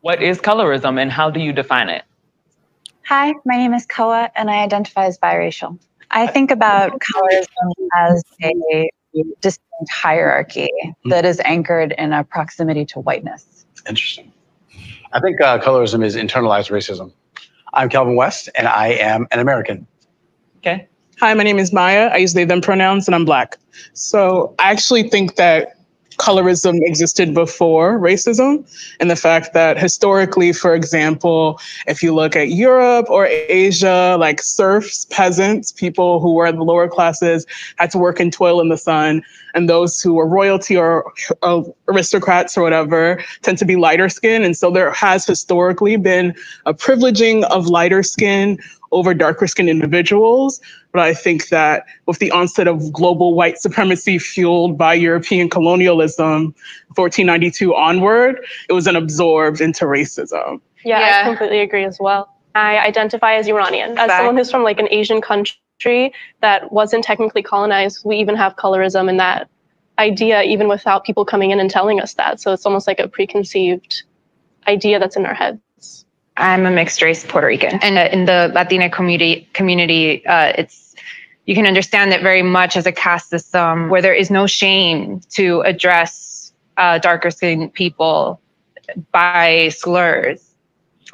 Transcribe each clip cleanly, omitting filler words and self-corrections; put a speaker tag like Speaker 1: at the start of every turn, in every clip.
Speaker 1: What is colorism and how do you define it?
Speaker 2: Hi, my name is Koa and I identify as biracial. I think about colorism as a distinct hierarchy that is anchored in a proximity to whiteness.
Speaker 3: Interesting. I think colorism is internalized racism. I'm Calvin West and I am an American.
Speaker 1: Okay.
Speaker 4: Hi, my name is Maya. I use they, them pronouns and I'm Black. So I actually think that colorism existed before racism, and the fact that historically, for example, if you look at Europe or Asia, like serfs, peasants, people who were in the lower classes had to work and toil in the sun, and those who were royalty or aristocrats or whatever tend to be lighter skin. And so there has historically been a privileging of lighter skin over darker skinned individuals. But I think that with the onset of global white supremacy fueled by European colonialism, 1492 onward, it was then absorbed into racism.
Speaker 5: Yeah, I completely agree as well. I identify as Iranian. As someone who's from like an Asian country that wasn't technically colonized, we even have colorism and that idea even without people coming in and telling us that. So it's almost like a preconceived idea that's in our heads.
Speaker 6: I'm a mixed race Puerto Rican, and in the Latina community, you can understand it very much as a caste system where there is no shame to address darker skinned people by slurs.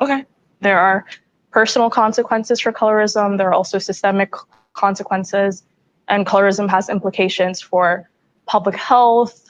Speaker 7: Okay. There are personal consequences for colorism. There are also systemic consequences, and colorism has implications for public health,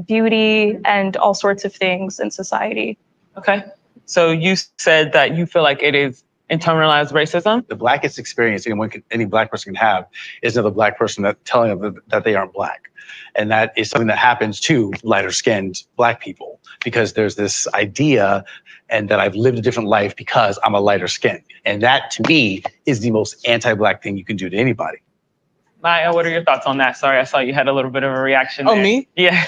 Speaker 7: beauty, and all sorts of things in society.
Speaker 1: Okay. So you said that you feel like it is internalized racism?
Speaker 3: The blackest experience any Black person can have is another Black person telling them that they aren't Black. And that is something that happens to lighter skinned Black people, because there's this idea and that I've lived a different life because I'm a lighter skin. And that to me is the most anti-Black thing you can do to anybody.
Speaker 1: Maya, what are your thoughts on that? Sorry, I saw you had a little bit of a reaction there.
Speaker 4: Oh, me?
Speaker 1: Yeah.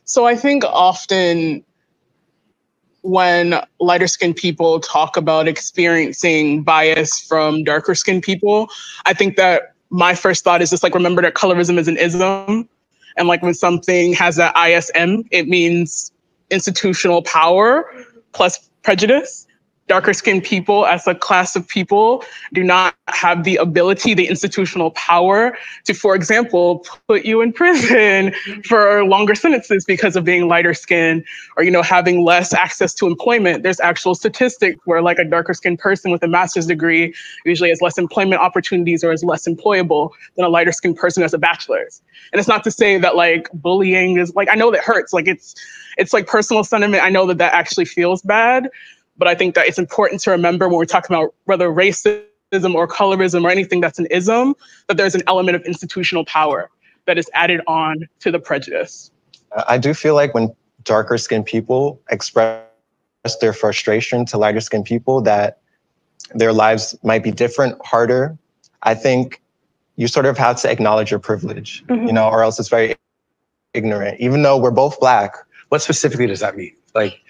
Speaker 4: So I think often when lighter skinned people talk about experiencing bias from darker skinned people, I think that my first thought is just like, remember that colorism is an ism. And like when something has that ISM, it means institutional power plus prejudice. Darker skinned people as a class of people do not have the ability, the institutional power to, for example, put you in prison for longer sentences because of being lighter skinned, or, you know, having less access to employment. There's actual statistics where like a darker skinned person with a master's degree usually has less employment opportunities or is less employable than a lighter skinned person who has a bachelor's. And it's not to say that like bullying is like, I know that hurts. Like it's like personal sentiment. I know that that actually feels bad. But I think that it's important to remember when we're talking about whether racism or colorism or anything that's an ism, that there's an element of institutional power that is added on to the prejudice.
Speaker 8: I do feel like when darker skinned people express their frustration to lighter skinned people, that their lives might be different, harder. I think you sort of have to acknowledge your privilege, you know, or else it's very ignorant. Even though we're both Black.
Speaker 3: What specifically does that mean? Like,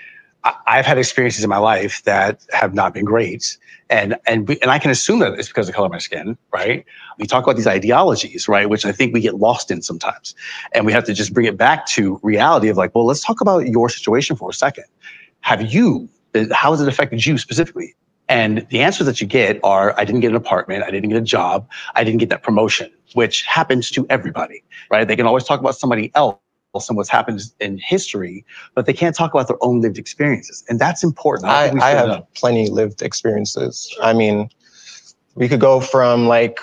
Speaker 3: I've had experiences in my life that have not been great. And I can assume that it's because of the color of my skin, right? We talk about these ideologies, right? Which I think we get lost in sometimes. And we have to just bring it back to reality of like, well, let's talk about your situation for a second. How has it affected you specifically? And the answers that you get are, I didn't get an apartment, I didn't get a job, I didn't get that promotion, which happens to everybody, right? They can always talk about somebody else and what's happened in history, but they can't talk about their own lived experiences. And that's important.
Speaker 8: I have plenty lived experiences. I mean, we could go from like,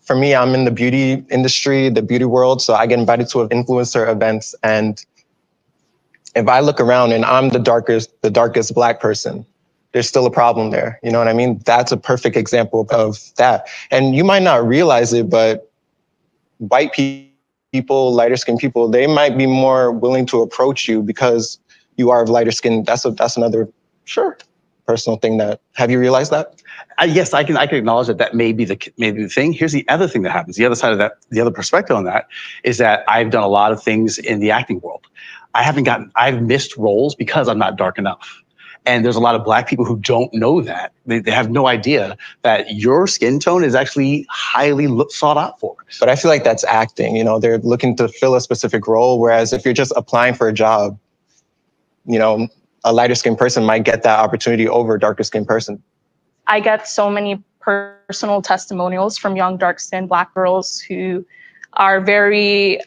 Speaker 8: for me, I'm in the beauty industry, the beauty world. So I get invited to influencer events. And if I look around and I'm the darkest Black person, there's still a problem there. You know what I mean? That's a perfect example of that. And you might not realize it, but white people, lighter skinned people, they might be more willing to approach you because you are of lighter skin. That's another personal thing that, have you realized that?
Speaker 3: Yes, I can acknowledge that may be the thing. Here's the other thing that happens. The other side of that, the other perspective on that is that I've done a lot of things in the acting world. I've missed roles because I'm not dark enough. And there's a lot of Black people who don't know that. They have no idea that your skin tone is actually highly sought out for.
Speaker 8: But I feel like that's acting. You know, they're looking to fill a specific role. Whereas if you're just applying for a job, you know, a lighter skinned person might get that opportunity over a darker skinned person.
Speaker 7: I get so many personal testimonials from young dark skinned Black girls who are very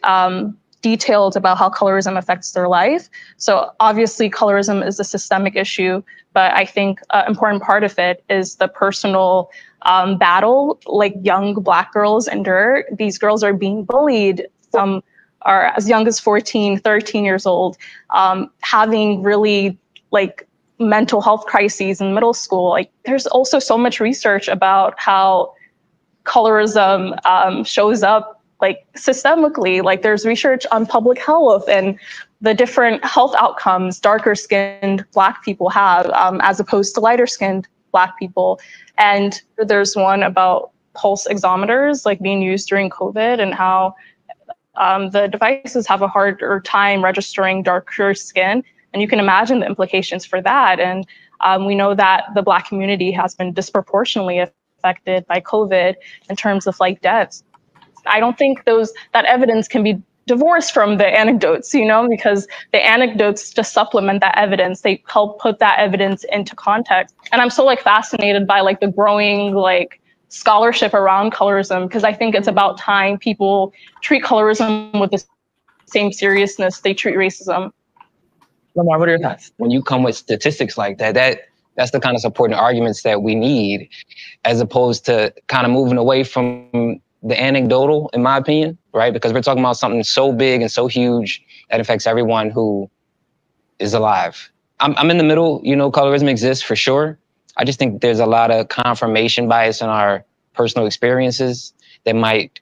Speaker 7: detailed about how colorism affects their life. So obviously colorism is a systemic issue, but I think an important part of it is the personal battle like young Black girls endure. These girls are being bullied. Some are as young as 14, 13 years old, having really like mental health crises in middle school. Like there's also so much research about how colorism shows up like systemically. Like there's research on public health and the different health outcomes darker skinned Black people have as opposed to lighter skinned Black people. And there's one about pulse oximeters like being used during COVID and how the devices have a harder time registering darker skin. And you can imagine the implications for that. And we know that the Black community has been disproportionately affected by COVID in terms of like deaths. I don't think that evidence can be divorced from the anecdotes, you know, because the anecdotes just supplement that evidence. They help put that evidence into context. And I'm so like fascinated by like the growing like scholarship around colorism, because I think it's about time people treat colorism with the same seriousness they treat racism.
Speaker 1: Lamar, what are your thoughts?
Speaker 9: When you come with statistics like that, that's the kind of supporting arguments that we need, as opposed to kind of moving away from the anecdotal, in my opinion, right? Because we're talking about something so big and so huge that affects everyone who is alive. I'm in the middle, you know, colorism exists for sure. I just think there's a lot of confirmation bias in our personal experiences that might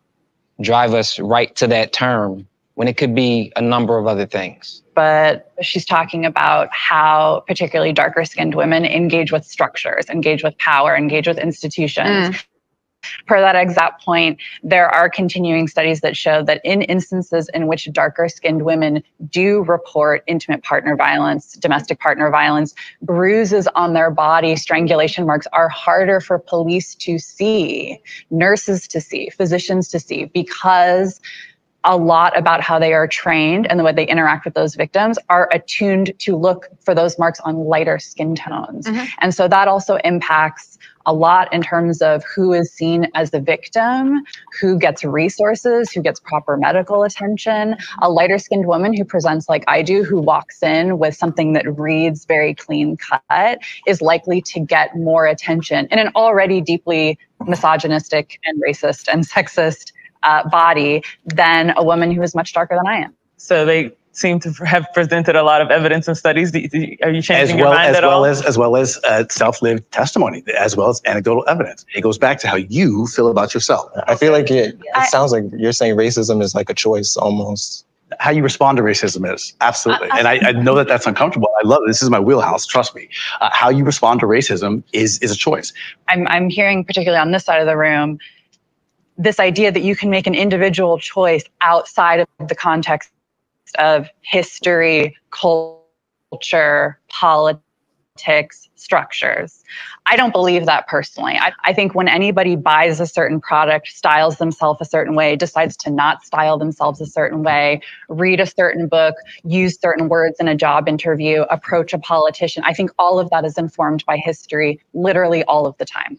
Speaker 9: drive us right to that term when it could be a number of other things.
Speaker 2: But she's talking about how particularly darker skinned women engage with structures, engage with power, engage with institutions. Per that exact point, there are continuing studies that show that in instances in which darker skinned women do report intimate partner violence, domestic partner violence, bruises on their body, strangulation marks are harder for police to see, nurses to see, physicians to see, because a lot about how they are trained and the way they interact with those victims are attuned to look for those marks on lighter skin tones. And so that also impacts a lot in terms of who is seen as the victim, who gets resources, who gets proper medical attention. A lighter skinned woman who presents like I do, who walks in with something that reads very clean cut, is likely to get more attention in an already deeply misogynistic and racist and sexist body than a woman who is much darker than I am.
Speaker 1: So they seem to have presented a lot of evidence and studies. Are you changing your mind at all?
Speaker 3: As well as self-lived testimony, as well as anecdotal evidence. It goes back to how you feel about yourself.
Speaker 8: I feel like it sounds like you're saying racism is like a choice almost.
Speaker 3: How you respond to racism is absolutely, and I know that that's uncomfortable. I love it. This is my wheelhouse. Trust me. How you respond to racism is a choice. I'm
Speaker 2: hearing, particularly on this side of the room, this idea that you can make an individual choice outside of the context of history, culture, politics, structures. I don't believe that personally. I think when anybody buys a certain product, styles themselves a certain way, decides to not style themselves a certain way, read a certain book, use certain words in a job interview, approach a politician, I think all of that is informed by history, literally all of the time.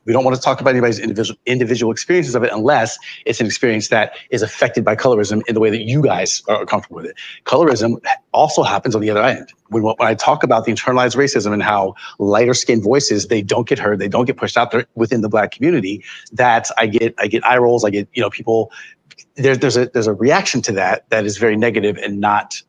Speaker 3: We don't want to talk about anybody's individual experiences of it unless it's an experience that is affected by colorism in the way that you guys are comfortable with it. Colorism also happens on the other end. When I talk about the internalized racism and how lighter skinned voices, they don't get heard, they don't get pushed out there within the Black community, that I get eye rolls, I get, you know, people, there's a reaction to that is very negative and not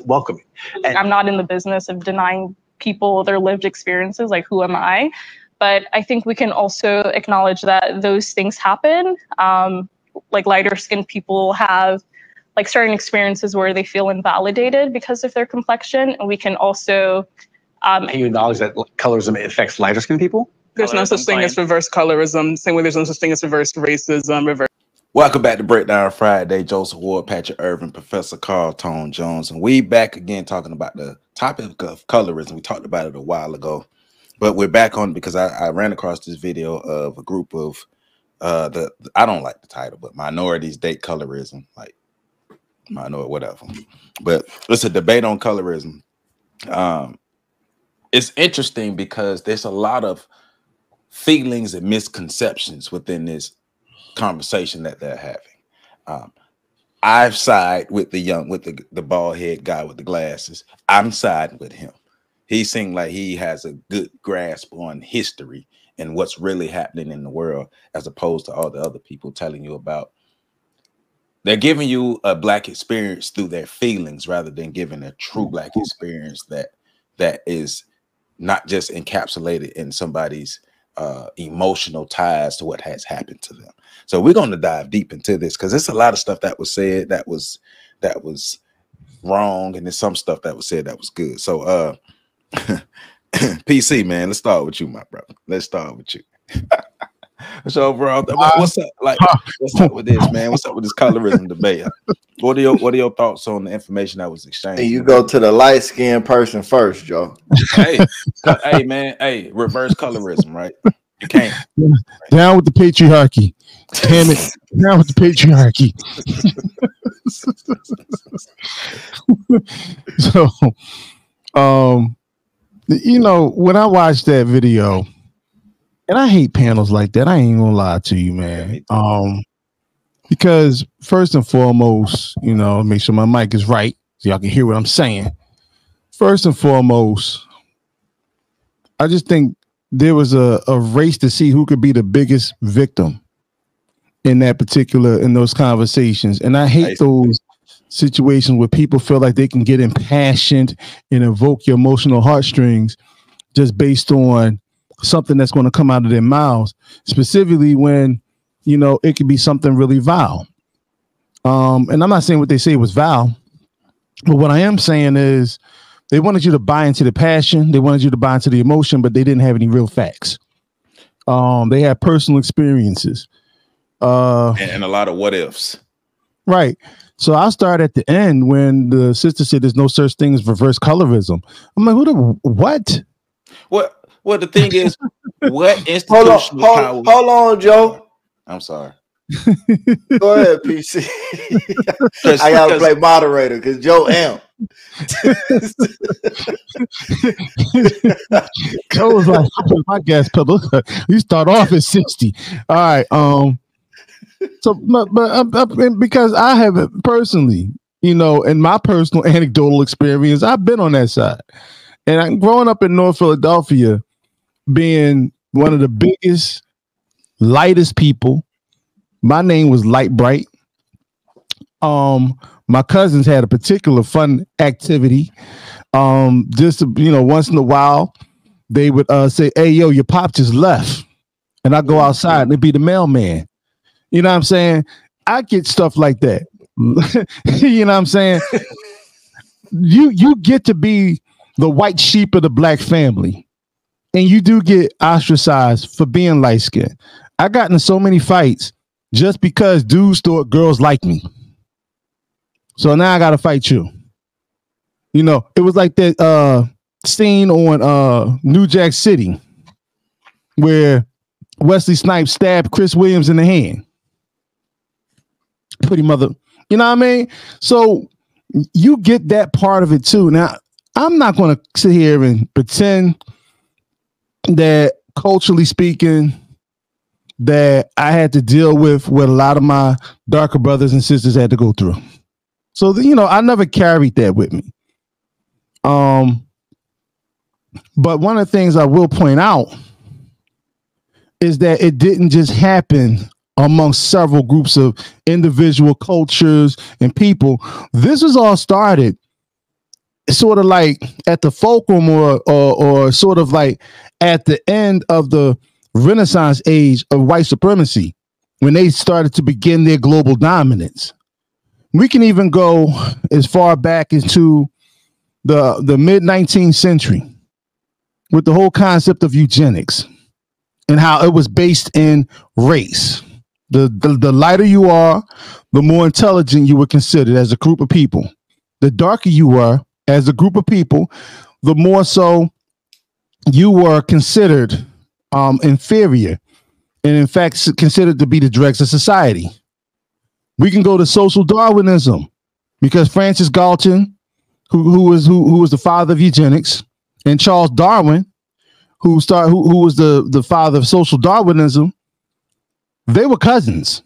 Speaker 3: welcoming. And
Speaker 7: I'm not in the business of denying people their lived experiences, like who am I? But I think we can also acknowledge that those things happen. Like lighter skinned people have like certain experiences where they feel invalidated because of their complexion. And we can also...
Speaker 3: Can you acknowledge that colorism affects lighter skinned people?
Speaker 4: There's no such thing as reverse colorism. Same way there's no such thing as reverse racism.
Speaker 10: Welcome back to Breakdown Friday. Joseph Ward, Patrick Irvin, Professor Carl Tone Jones. And we back again talking about the topic of colorism. We talked about it a while ago. But we're back on because I ran across this video of a group of I don't like the title, but minorities date colorism, like minority, whatever. But it's a debate on colorism. It's interesting because there's a lot of feelings and misconceptions within this conversation that they're having. I've sided with the bald head guy with the glasses. I'm siding with him. He seemed like he has a good grasp on history and what's really happening in the world, as opposed to all the other people telling you about. They're giving you a Black experience through their feelings rather than giving a true Black experience that is not just encapsulated in somebody's emotional ties to what has happened to them. So we're going to dive deep into this because there's a lot of stuff that was said that was wrong, and there's some stuff that was said that was good. So PC, man, let's start with you, my brother. Let's start with you. So, bro, what's up? Like, what's up with this, man? What's up with this colorism debate? What are your thoughts on the information that was exchanged?
Speaker 11: Hey, you go to the light-skinned person first, Joe.
Speaker 10: Hey, man, reverse colorism, right? You can't.
Speaker 12: Down with the patriarchy. Damn it. Down with the patriarchy. So, you know, when I watched that video, and I hate panels like that, I ain't gonna lie to you, man. Because first and foremost, you know, make sure my mic is right so y'all can hear what I'm saying. First and foremost, I just think there was a race to see who could be the biggest victim in those conversations. And I hate those situations where people feel like they can get impassioned and evoke your emotional heartstrings just based on something that's going to come out of their mouths, specifically when, you know, it could be something really vile. And I'm not saying what they say was vile, but what I am saying is they wanted you to buy into the passion. They wanted you to buy into the emotion, but they didn't have any real facts. They had personal experiences.
Speaker 10: And a lot of what ifs.
Speaker 12: Right. So I'll start at the end when the sister said there's no such thing as reverse colorism. I'm like, what?
Speaker 10: Well, the thing is, what institutional power?
Speaker 11: Hold on, Joe.
Speaker 10: I'm sorry.
Speaker 11: Go ahead, PC. I gotta play moderator because Joe amp.
Speaker 12: Joe was like, my gas pedal. You start off at 60. All right. So, but because I have personally, you know, in my personal anecdotal experience, I've been on that side, and I'm growing up in North Philadelphia, being one of the biggest, lightest people. My name was Light Bright. My cousins had a particular fun activity. Just you know, once in a while, they would say, "Hey, yo, your pop just left," and I go outside and it'd be the mailman. You know what I'm saying? I get stuff like that. You know what I'm saying? You get to be the white sheep of the Black family, and you do get ostracized for being light skinned. I got in so many fights just because dudes thought girls like me. So now I gotta fight you. You know, it was like that scene on New Jack City where Wesley Snipes stabbed Chris Williams in the hand. Pretty mother, you know what I mean? So you get that part of it too. Now, I'm not going to sit here and pretend that culturally speaking, that I had to deal with what a lot of my darker brothers and sisters had to go through. So, you know, I never carried that with me. But one of the things I will point out is that it didn't just happen amongst several groups of individual cultures and people. This was all started sort of like at the fulcrum or sort of like at the end of the Renaissance age of white supremacy, when they started to begin their global dominance. We can even go as far back into the mid-19th century with the whole concept of eugenics and how it was based in race. The lighter you are, the more intelligent you were considered as a group of people. The darker you were as a group of people, the more so you were considered inferior, and in fact considered to be the dregs of society. We can go to social Darwinism, because Francis Galton, who was the father of eugenics, and Charles Darwin, who was the father of social Darwinism. They were cousins,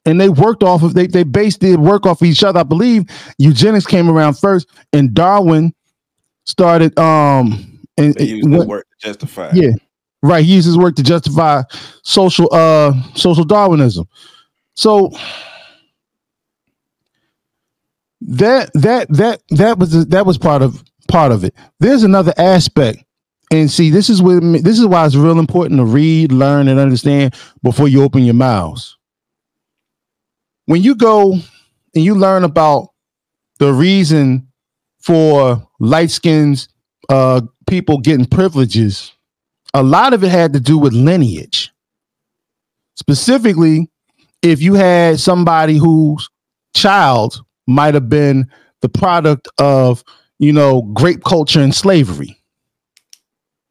Speaker 12: and they worked off of they based their work off of each other. I believe eugenics came around first, and Darwin started and
Speaker 10: he used his work to justify.
Speaker 12: Yeah, right. He used his work to justify social Darwinism. So that was part of it. There's another aspect. And see, this is why it's real important to read, learn, and understand before you open your mouths. When you go and you learn about the reason for light-skinned people getting privileges, a lot of it had to do with lineage. Specifically, if you had somebody whose child might have been the product of, grape culture and slavery,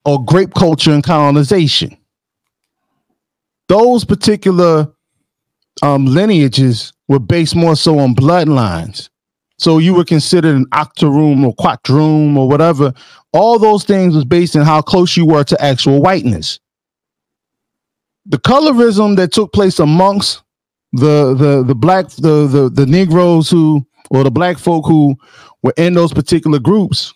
Speaker 12: or grape culture and colonization. Those particular lineages were based more so on bloodlines. So you were considered an octoroon or quadroon or whatever. All those things was based on how close you were to actual whiteness. The colorism that took place amongst the Negroes or the black folk who were in those particular groups,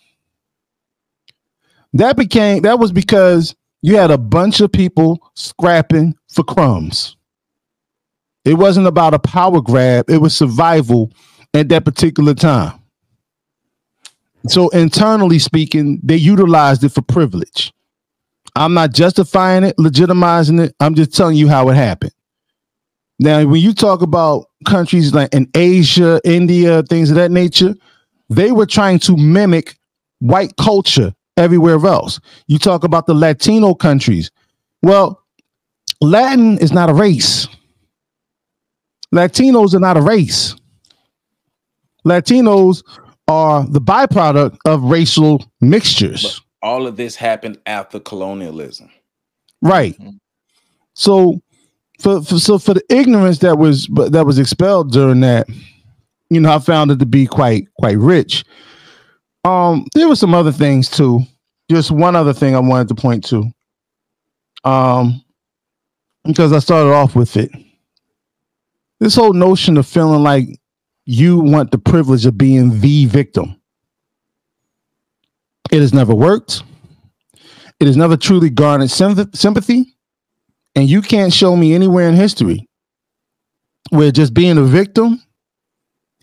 Speaker 12: that was because you had a bunch of people scrapping for crumbs. It wasn't about a power grab. It was survival at that particular time. So internally speaking, they utilized it for privilege. I'm not justifying it, legitimizing it. I'm just telling you how it happened. Now, when you talk about countries like in Asia, India, things of that nature, they were trying to mimic white culture everywhere else. You talk about the Latino countries. Well, Latin is not a race. Latinos are not a race. Latinos are the byproduct of racial mixtures.
Speaker 10: But all of this happened after colonialism.
Speaker 12: Right. So for the ignorance that was expelled during that, I found it to be quite rich. There were some other things too. Just one other thing I wanted to point to. Because I started off with it. This whole notion of feeling like you want the privilege of being the victim. It has never worked. It has never truly garnered sympathy. And you can't show me anywhere in history where just being a victim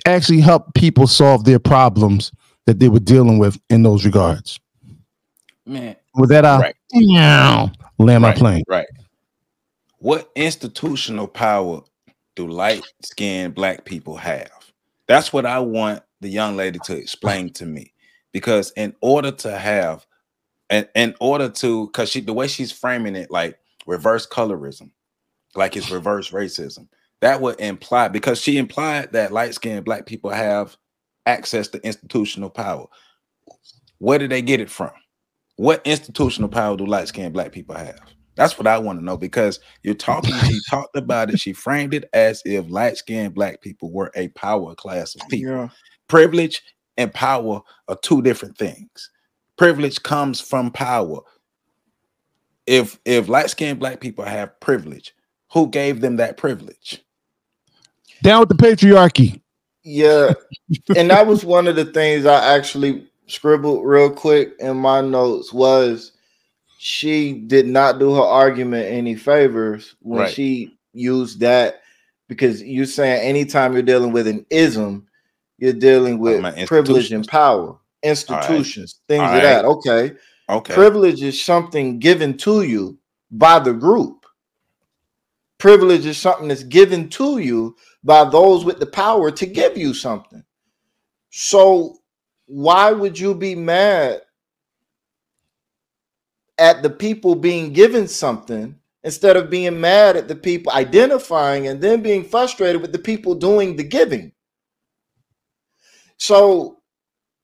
Speaker 12: actually helped people solve their problems that they were dealing with in those regards.
Speaker 10: Man.
Speaker 12: With that, I'll land my plane.
Speaker 10: Right. What institutional power do light-skinned black people have? That's what I want the young lady to explain to me. Because in order to have, because the way she's framing it, like reverse colorism, like it's reverse racism, that would imply, because she implied that light-skinned black people have access to institutional power. Where did they get it from? What institutional power do light-skinned black people have? That's what I want to know, because she talked about it. She framed it as if light-skinned black people were a power class of people. Yeah. Privilege and power are two different things. Privilege comes from power. If light-skinned black people have privilege, who gave them that privilege?
Speaker 12: Down with the patriarchy.
Speaker 11: Yeah. And that was one of the things I actually scribbled real quick in my notes was she did not do her argument any favors when she used that, because you're saying anytime you're dealing with an ism, you're dealing with privilege and power, institutions, things of that. Okay. Privilege is something given to you by the group. Privilege is something that's given to you by those with the power to give you something. So why would you be mad at the people being given something instead of being mad at the people identifying and then being frustrated with the people doing the giving? So,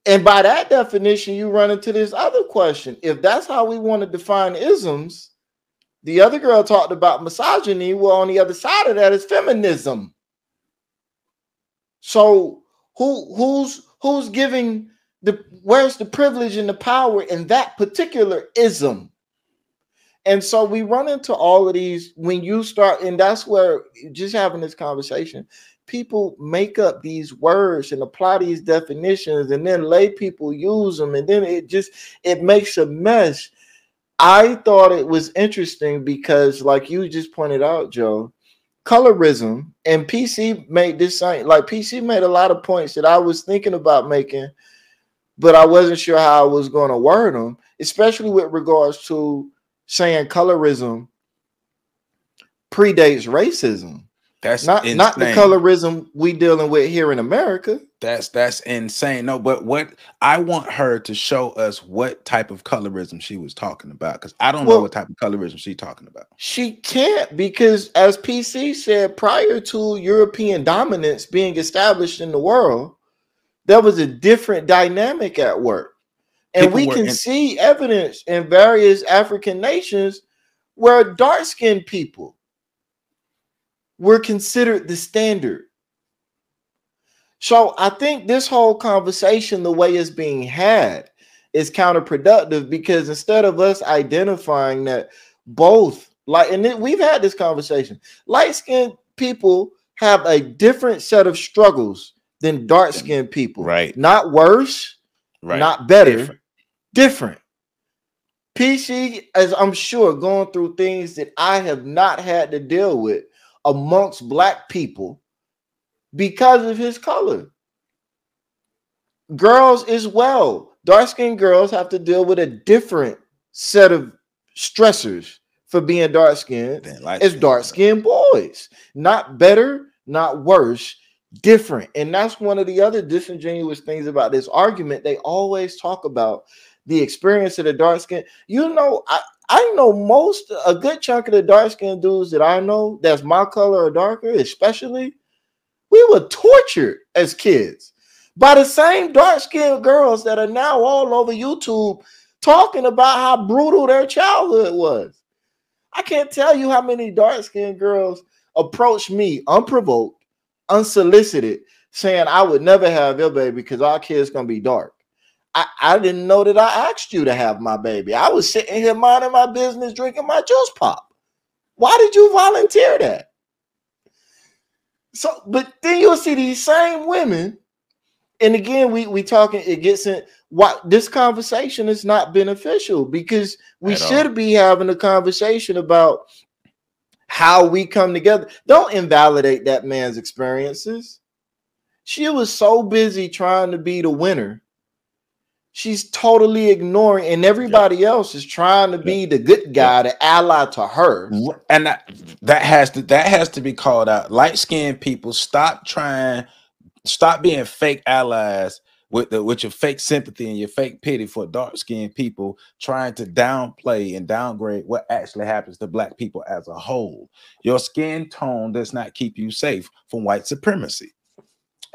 Speaker 11: and by that definition, you run into this other question. If that's how we want to define isms, the other girl talked about misogyny. Well, on the other side of that is feminism. So who's giving Where's the privilege and the power in that particular ism? And so we run into all of these when you start, and that's where just having this conversation, people make up these words and apply these definitions, and then lay people use them, and then it makes a mess. I thought it was interesting because, like you just pointed out, Joe, colorism, and PC made this same, like PC made a lot of points that I was thinking about making, but I wasn't sure how I was going to word them, especially with regards to saying colorism predates racism.
Speaker 10: That's
Speaker 11: not the colorism we dealing with here in America.
Speaker 10: That's insane. No, but what I want her to show us what type of colorism she was talking about, because I don't know what type of colorism she's talking about.
Speaker 11: She can't, because as PC said, prior to European dominance being established in the world, there was a different dynamic at work. And we can see evidence in various African nations where dark-skinned people were considered the standard. So I think this whole conversation, the way it's being had, is counterproductive, because instead of us identifying that both, we've had this conversation, light-skinned people have a different set of struggles than dark-skinned people.
Speaker 10: Right.
Speaker 11: Not worse, not better, different. PC, as I'm sure, going through things that I have not had to deal with amongst Black people because of his color. Girls as well. Dark-skinned girls have to deal with a different set of stressors for being dark-skinned as dark-skinned boys. Not better, not worse, different. And that's one of the other disingenuous things about this argument. They always talk about the experience of the dark-skinned. You know, I know a good chunk of the dark-skinned dudes that I know that's my color or darker, especially, we were tortured as kids by the same dark-skinned girls that are now all over YouTube talking about how brutal their childhood was. I can't tell you how many dark-skinned girls approached me unprovoked, unsolicited, saying I would never have your baby because our kid's gonna be dark. I didn't know that I asked you to have my baby. I was sitting here minding my business, drinking my juice pop. Why did you volunteer that? So, but then you'll see these same women, and again, we talking, it gets in what this conversation is not beneficial, because we should be having a conversation about how we come together. Don't invalidate that man's experiences. She was so busy trying to be the winner. She's totally ignoring, and everybody else is trying to be the good guy, the ally to her.
Speaker 10: And that has to be called out. Light-skinned people, stop being fake allies with your fake sympathy and your fake pity for dark-skinned people, trying to downplay and downgrade what actually happens to Black people as a whole. Your skin tone does not keep you safe from white supremacy.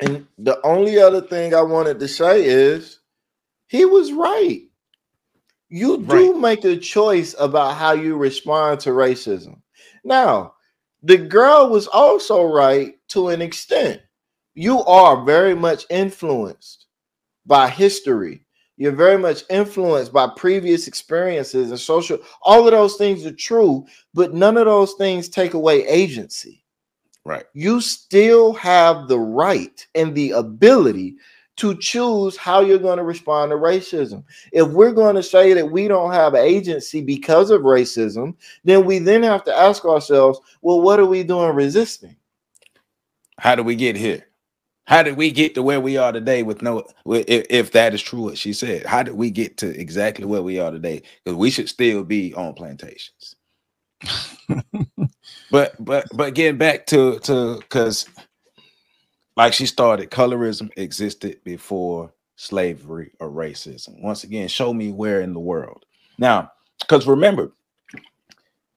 Speaker 11: And the only other thing I wanted to say is, he was right. You do make a choice about how you respond to racism. Now, the girl was also right to an extent. You are very much influenced by history. You're very much influenced by previous experiences and social. All of those things are true, but none of those things take away agency.
Speaker 10: Right.
Speaker 11: You still have the right and the ability to choose how you're going to respond to racism. If we're going to say that we don't have agency because of racism, then we then have to ask ourselves, well, what are we doing resisting?
Speaker 10: How do we get here? How did we get to where we are today if that is true what she said? How did we get to exactly where we are today? Because we should still be on plantations. but getting back to because like she started, colorism existed before slavery or racism. Once again, show me where in the world. Now, because remember,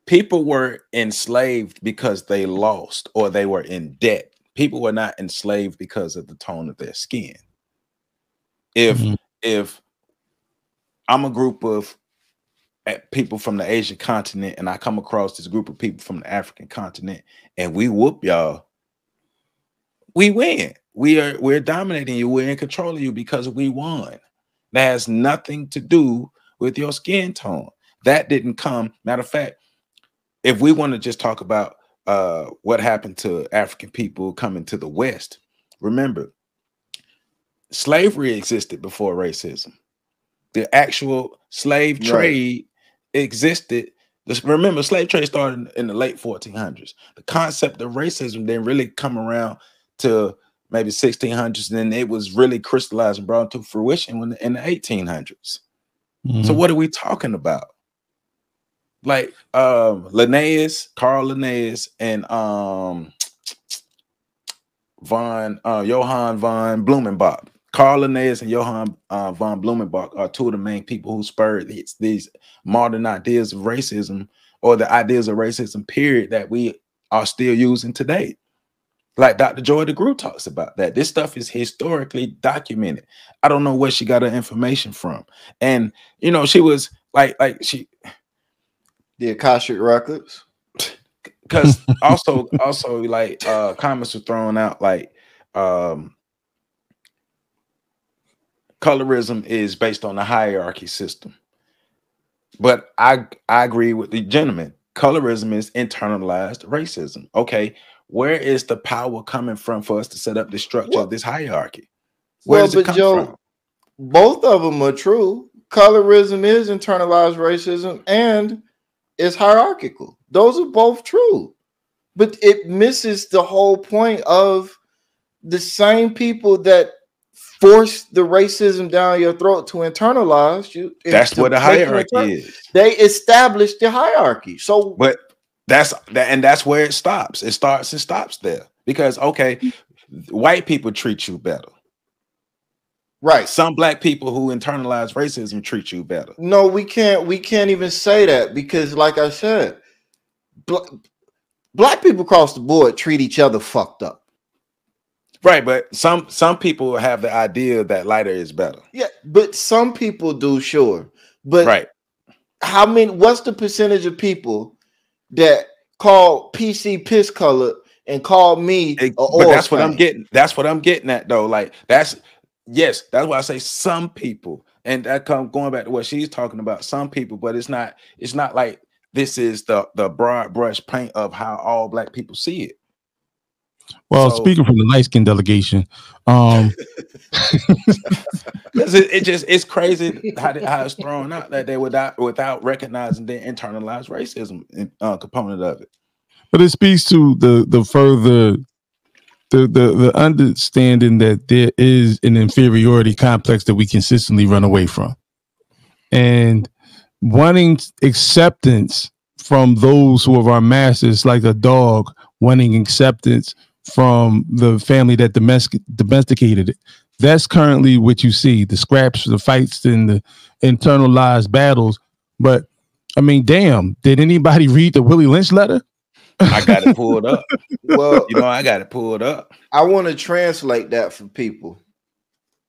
Speaker 10: people were enslaved because they lost or they were in debt. People were not enslaved because of the tone of their skin. If I'm a group of people from the Asian continent and I come across this group of people from the African continent and we whoop y'all, we win. We're dominating you. We're in control of you because we won. That has nothing to do with your skin tone. That didn't come. Matter of fact, if we want to just talk about what happened to African people coming to the West, remember, slavery existed before racism. The actual slave trade existed. Remember, slave trade started in the late 1400s. The concept of racism didn't really come around to maybe 1600s, and then it was really crystallized and brought to fruition in the 1800s. So what are we talking about? Like Carl Linnaeus, and Johann von Blumenbach. Carl Linnaeus and Johann von Blumenbach are two of the main people who spurred these modern ideas of racism, or the ideas of racism, period, that we are still using today. Like Dr. Joy DeGruy talks about that. This stuff is historically documented. I don't know where she got her information from. And, you know, she was the
Speaker 11: Akashic Records.
Speaker 10: Because also like comments were thrown out like colorism is based on a hierarchy system. But I agree with the gentleman. Colorism is internalized racism. Okay, where is the power coming from for us to set up the structure of this hierarchy? Where does it come from?
Speaker 11: Both of them are true. Colorism is internalized racism and it's hierarchical. Those are both true. But it misses the whole point of the same people that force the racism down your throat to internalize you.
Speaker 10: That's what the hierarchy is.
Speaker 11: They established the hierarchy. So,
Speaker 10: but that's where it stops. It starts and stops there. Because okay, white people treat you better.
Speaker 11: Right.
Speaker 10: Some black people who internalize racism treat you better.
Speaker 11: No, we can't even say that, because like I said, black people across the board treat each other fucked up.
Speaker 10: Right, but some people have the idea that lighter is better.
Speaker 11: Yeah, but some people do, sure. But
Speaker 10: right.
Speaker 11: What's the percentage of people that call PC piss color and call me
Speaker 10: but that's what I'm getting. That's what I'm getting at though. Like that's why I say some people. And that going back to what she's talking about, some people, but it's not like this is the broad brush paint of how all black people see it.
Speaker 12: Well, speaking from the light skin delegation,
Speaker 10: it's crazy how it's thrown out that they without recognizing the internalized racism component of it.
Speaker 12: But it speaks to the understanding that there is an inferiority complex that we consistently run away from, and wanting acceptance from those who are our masters, like a dog wanting acceptance from the family that domesticated it. That's currently what you see, the scraps, the fights, and the internalized battles. But I mean, damn, did anybody read the Willie Lynch letter?
Speaker 10: I got it pulled up. Well, I got it pulled up.
Speaker 11: I want to translate that for people.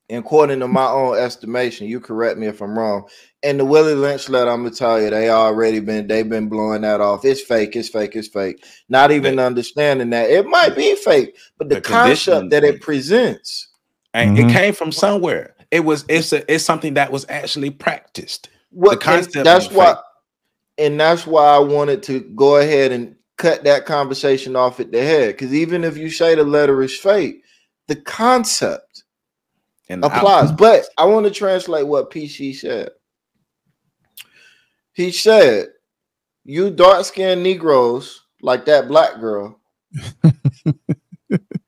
Speaker 11: And according to my own estimation, you correct me if I'm wrong. And the Willie Lynch letter, I'm gonna tell you, they've been blowing that off. It's fake, it's fake, it's fake. Not even understanding that it might be fake, but the concept that it presents,
Speaker 10: and it came from somewhere. It's something that was actually practiced. The concept
Speaker 11: that's why I wanted to go ahead and cut that conversation off at the head. Because even if you say the letter is fake, the concept applies. But I want to translate what PC said. He said, you dark-skinned Negroes like that black girl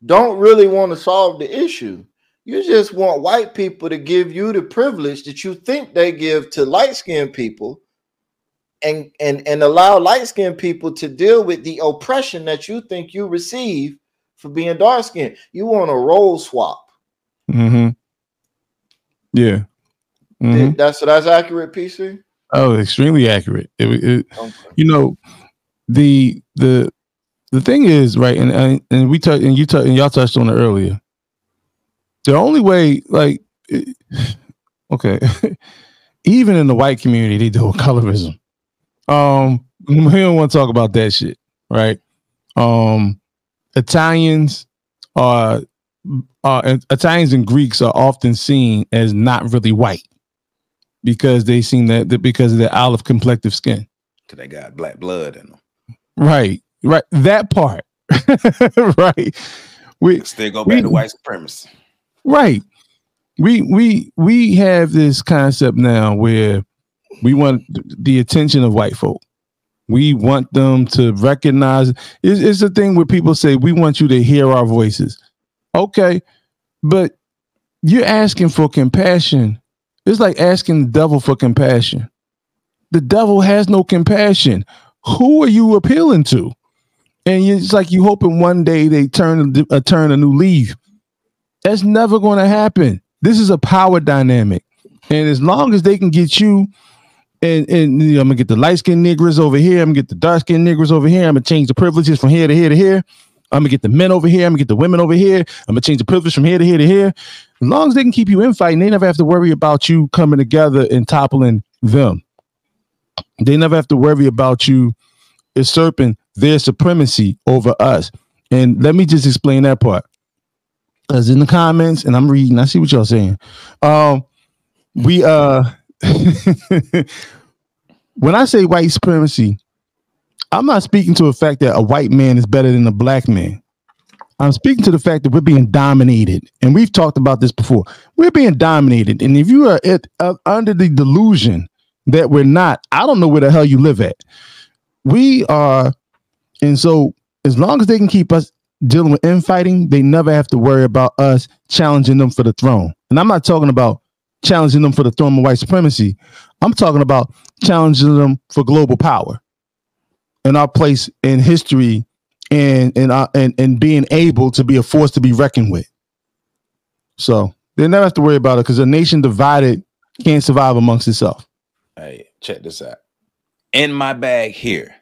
Speaker 11: don't really want to solve the issue. You just want white people to give you the privilege that you think they give to light-skinned people, and allow light-skinned people to deal with the oppression that you think you receive for being dark-skinned. You want a role swap.
Speaker 12: Mm-hmm. Yeah.
Speaker 11: Mm-hmm. That's accurate, PC?
Speaker 12: Oh, extremely accurate. Okay. You know, the thing is, right, and y'all touched on it earlier. The only way, like, okay, even in the white community, they do colorism. We don't want to talk about that shit, right? Italians and Greeks are often seen as not really white, because they seem because of their olive complective skin.
Speaker 10: Because they got black blood in them.
Speaker 12: Right. That part. Right. We
Speaker 10: still go back to white supremacy.
Speaker 12: Right. We have this concept now where we want the attention of white folk. We want them to recognize. It's the thing where people say, we want you to hear our voices. Okay, but you're asking for compassion. It's like asking the devil for compassion. The devil has no compassion. Who are you appealing to? And it's like you hoping one day they turn a new leaf. That's never going to happen. This is a power dynamic. And as long as they can get you, and you know, I'm going to get the light-skinned Negroes over here, I'm going to get the dark-skinned Negroes over here, I'm going to change the privileges from here to here to here. I'm going to get the men over here, I'm going to get the women over here, I'm going to change the privilege from here to here to here. As long as they can keep you infighting, they never have to worry about you coming together and toppling them. They never have to worry about you usurping their supremacy over us. And let me just explain that part. Because in the comments, and I'm reading, I see what y'all saying. When I say white supremacy, I'm not speaking to the fact that a white man is better than a black man. I'm speaking to the fact that we're being dominated. And we've talked about this before. We're being dominated. And if you are under the delusion that we're not, I don't know where the hell you live at. We are. And so as long as they can keep us dealing with infighting, they never have to worry about us challenging them for the throne. And I'm not talking about challenging them for the throne of white supremacy. I'm talking about challenging them for global power and our place in history and being able to be a force to be reckoned with. So they never have to worry about it because a nation divided can't survive amongst itself.
Speaker 10: Hey, check this out. In my bag here,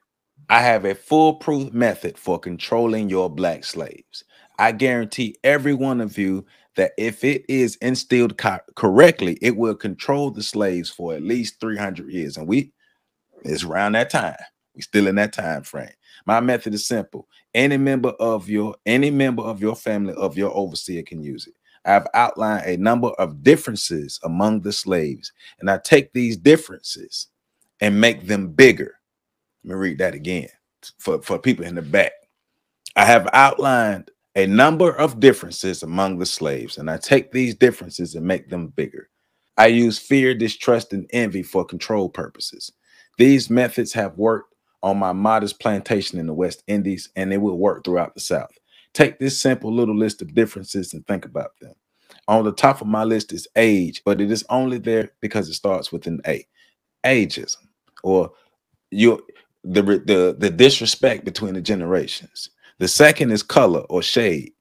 Speaker 10: I have a foolproof method for controlling your black slaves. I guarantee every one of you that if it is instilled correctly, it will control the slaves for at least 300 years. And it's around that time. We're still in that time frame. My method is simple. Any member of your family, of your overseer can use it. I've outlined a number of differences among the slaves, and I take these differences and make them bigger. Let me read that again for people in the back. I have outlined a number of differences among the slaves, and I take these differences and make them bigger. I use fear, distrust, and envy for control purposes. These methods have worked on my modest plantation in the West Indies, and they will work throughout the South. Take this simple little list of differences and think about them. On the top of my list is age, but it is only there because it starts with an A. Ageism, or the disrespect between the generations. The second is color or shade.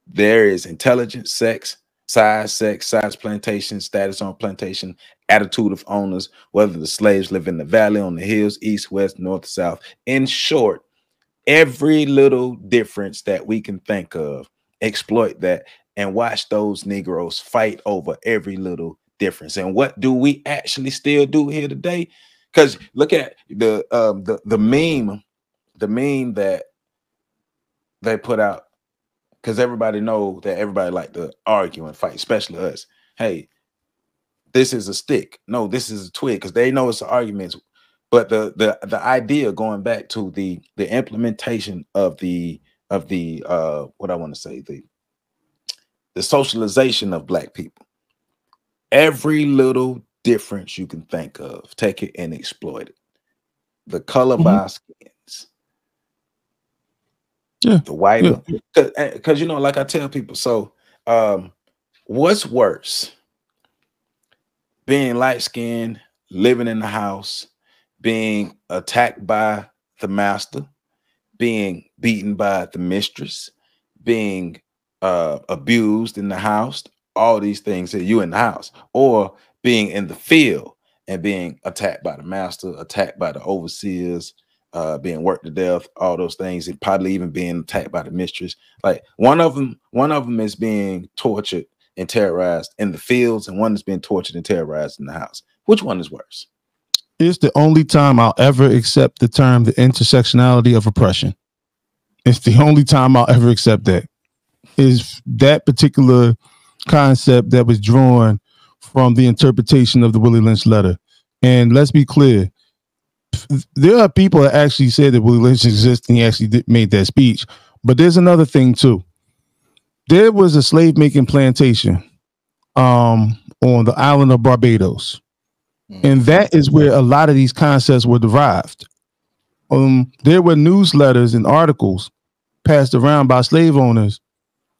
Speaker 10: There is intelligence, sex, size plantation, status on plantation, attitude of owners, whether the slaves live in the valley, on the hills, east, west, north, south. In short, every little difference that we can think of, exploit that and watch those Negroes fight over every little difference. And what do we actually still do here today? Because look at the meme that they put out, because everybody know that everybody like to argue and fight, especially us. Hey, this is a stick. No, this is a twig, because they know it's an argument. But the idea, going back to the implementation of the what I want to say, the socialization of black people. Every little difference you can think of, take it and exploit it. The color of our skins. Yeah. The white, because you know, like I tell people, so what's worse? Being light-skinned, living in the house, being attacked by the master, being beaten by the mistress, being abused in the house, all these things that you in the house, or being in the field and being attacked by the master, attacked by the overseers, being worked to death, all those things, and probably even being attacked by the mistress. Like one of them is being tortured and terrorized in the fields, and one is being tortured and terrorized in the house. Which one is worse?
Speaker 12: It's the only time I'll ever accept the term the intersectionality of oppression. It's the only time I'll ever accept that. Is that particular concept that was drawn from the interpretation of the Willie Lynch letter. And let's be clear, there are people that actually say that Willie Lynch exists and he actually made that speech. But there's another thing too. There was a slave making plantation on the island of Barbados. And that is where a lot of these concepts were derived. There were newsletters and articles passed around by slave owners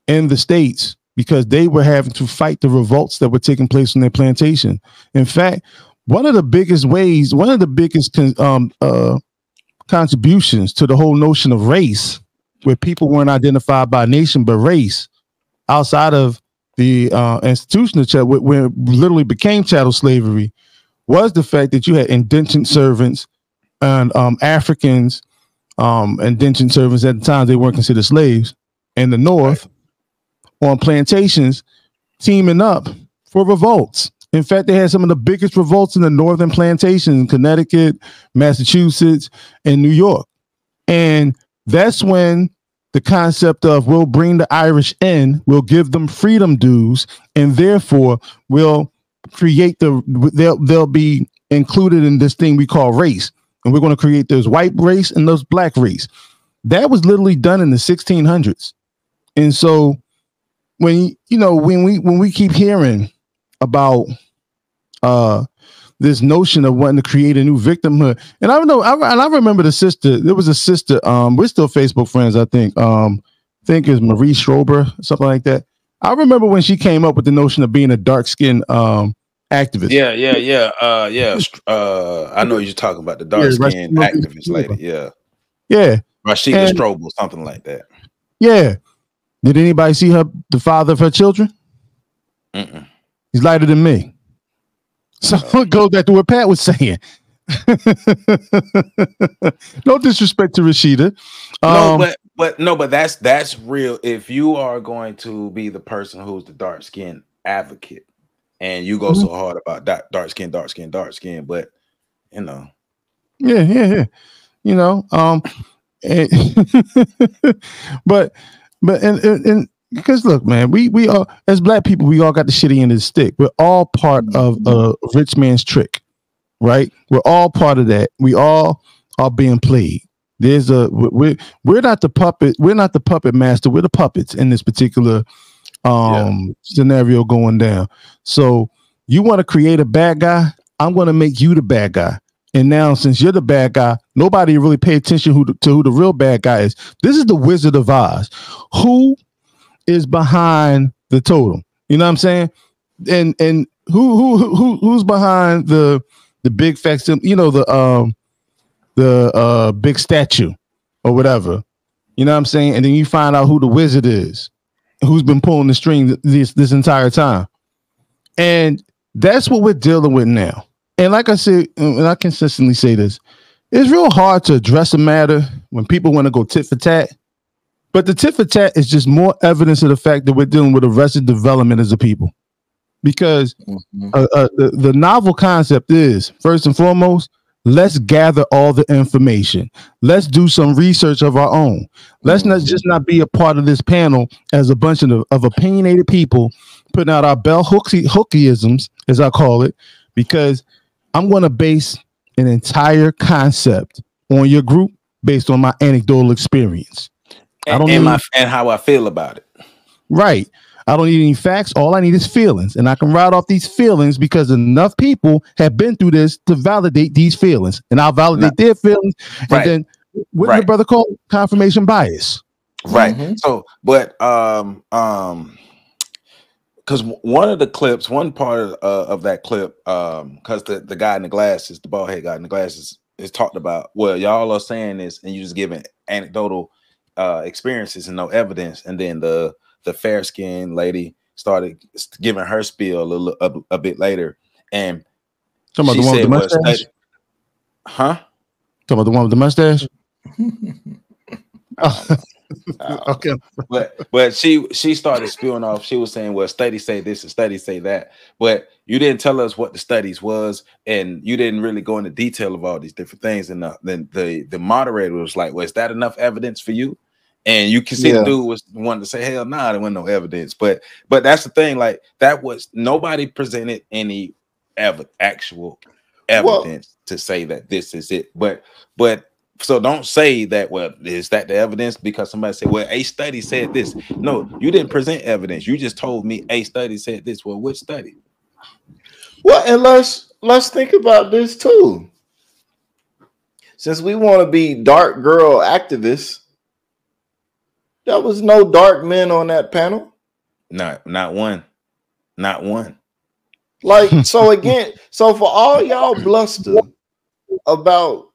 Speaker 12: in the States because they were having to fight the revolts that were taking place on their plantation. In fact, one of the biggest contributions to the whole notion of race, where people weren't identified by nation but race, outside of the institution of chattel, where it literally became chattel slavery, was the fact that you had indentured servants and Africans, indentured servants at the time, they weren't considered slaves, in the North on plantations teaming up for revolts. In fact, they had some of the biggest revolts in the northern plantations in Connecticut, Massachusetts, and New York. And that's when the concept of we'll bring the Irish in, we'll give them freedom dues, and therefore we'll create they'll be included in this thing we call race. And we're going to create this white race and this black race. That was literally done in the 1600s. And so when we keep hearing about this notion of wanting to create a new victimhood, and I remember the sister. There was a sister. We're still Facebook friends, I think. Think is Marie Strober, something like that. I remember when she came up with the notion of being a dark-skinned activist.
Speaker 10: Yeah. I know you're talking about the dark-skinned activist lady. Yeah. Rashida Strobel, something like that.
Speaker 12: Yeah. Did anybody see the father of her children? He's lighter than me. So it goes back to what Pat was saying. No disrespect to Rashida.
Speaker 10: But that's real. If you are going to be the person who's the dark skin advocate, and you go so hard about dark skin, but
Speaker 12: yeah, but because look, man, we all, as black people, we all got the shitty end of the stick. We're all part of a rich man's trick, right? We're all part of that. We all are being played. We're not the puppet. We're not the puppet master. We're the puppets in this particular scenario going down. So you want to create a bad guy? I'm going to make you the bad guy. And now, since you're the bad guy, nobody really pay attention to who the real bad guy is. This is the Wizard of Oz. Who is behind the totem? You know what I'm saying? And who's behind the big facsimile? You know, the big statue or whatever. You know what I'm saying? And then you find out who the wizard is, who's been pulling the string this entire time. And that's what we're dealing with now. And like I said, and I consistently say this, it's real hard to address a matter when people want to go tit for tat. But the tit for tat is just more evidence of the fact that we're dealing with arrested development as a people. Because the novel concept is, first and foremost, let's gather all the information. Let's do some research of our own. Let's not be a part of this panel as a bunch of opinionated people putting out our bell hookisms, as I call it, because I'm going to base an entire concept on your group based on my anecdotal experience.
Speaker 10: And how I feel about it.
Speaker 12: Right. I don't need any facts. All I need is feelings. And I can ride off these feelings because enough people have been through this to validate these feelings. And I'll validate their feelings. And then what did your brother call confirmation bias?
Speaker 10: Right. So, but because one of the clips, one part of that clip, because the guy in the glasses, the bald head guy in the glasses, is talked about. Well, y'all are saying this, and you just giving anecdotal experiences and no evidence. And then the fair skinned lady started giving her spiel a bit later, and
Speaker 12: talking about the one with the mustache.
Speaker 10: Talking
Speaker 12: about the one with the mustache. Okay,
Speaker 10: but she started spewing off. She was saying, well, studies say this and studies say that, but you didn't tell us what the studies was, and you didn't really go into detail of all these different things. And then the moderator was like, well, is that enough evidence for you? And you can see the dude was wanting to say, hell nah, there wasn't no evidence. But that's the thing, like that was nobody presented any actual evidence to say that this is it. But so don't say that, well, is that the evidence because somebody said, well, a study said this. No, you didn't present evidence. You just told me a study said this. Well, which study?
Speaker 11: Well, and let's think about this too. Since we want to be dark girl activists, there was no dark men on that panel.
Speaker 10: Not one. Not one.
Speaker 11: Like, so again, so for all y'all bluster about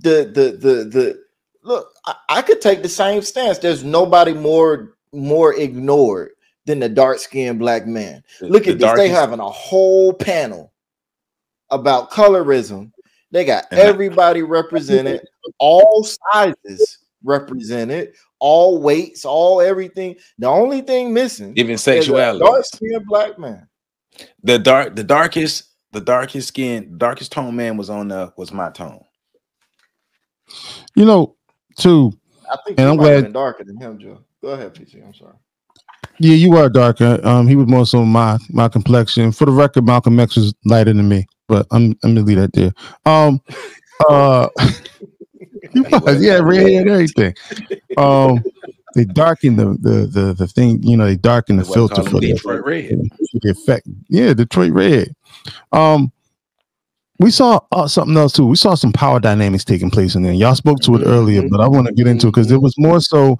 Speaker 11: the look, I could take the same stance. There's nobody more ignored than the dark-skinned black man. Look at this. They having a whole panel about colorism. They got everybody represented, all sizes represented, all weights, all everything. The only thing missing,
Speaker 10: even sexuality,
Speaker 11: dark-skinned black man.
Speaker 10: The darkest tone man was my tone.
Speaker 12: You know, too.
Speaker 11: I think you might have been darker than him, Joe. Go ahead, PC. I'm sorry.
Speaker 12: Yeah, you are darker. He was more so my complexion. For the record, Malcolm X was lighter than me, but I'm gonna leave that there. Yeah, red hair and everything. They darken the thing, you know, they darken the filter for
Speaker 10: Detroit red.
Speaker 12: The effect. Yeah, Detroit red. We saw something else too. We saw some power dynamics taking place in there. Y'all spoke to it earlier, but I want to get into it because it was more so.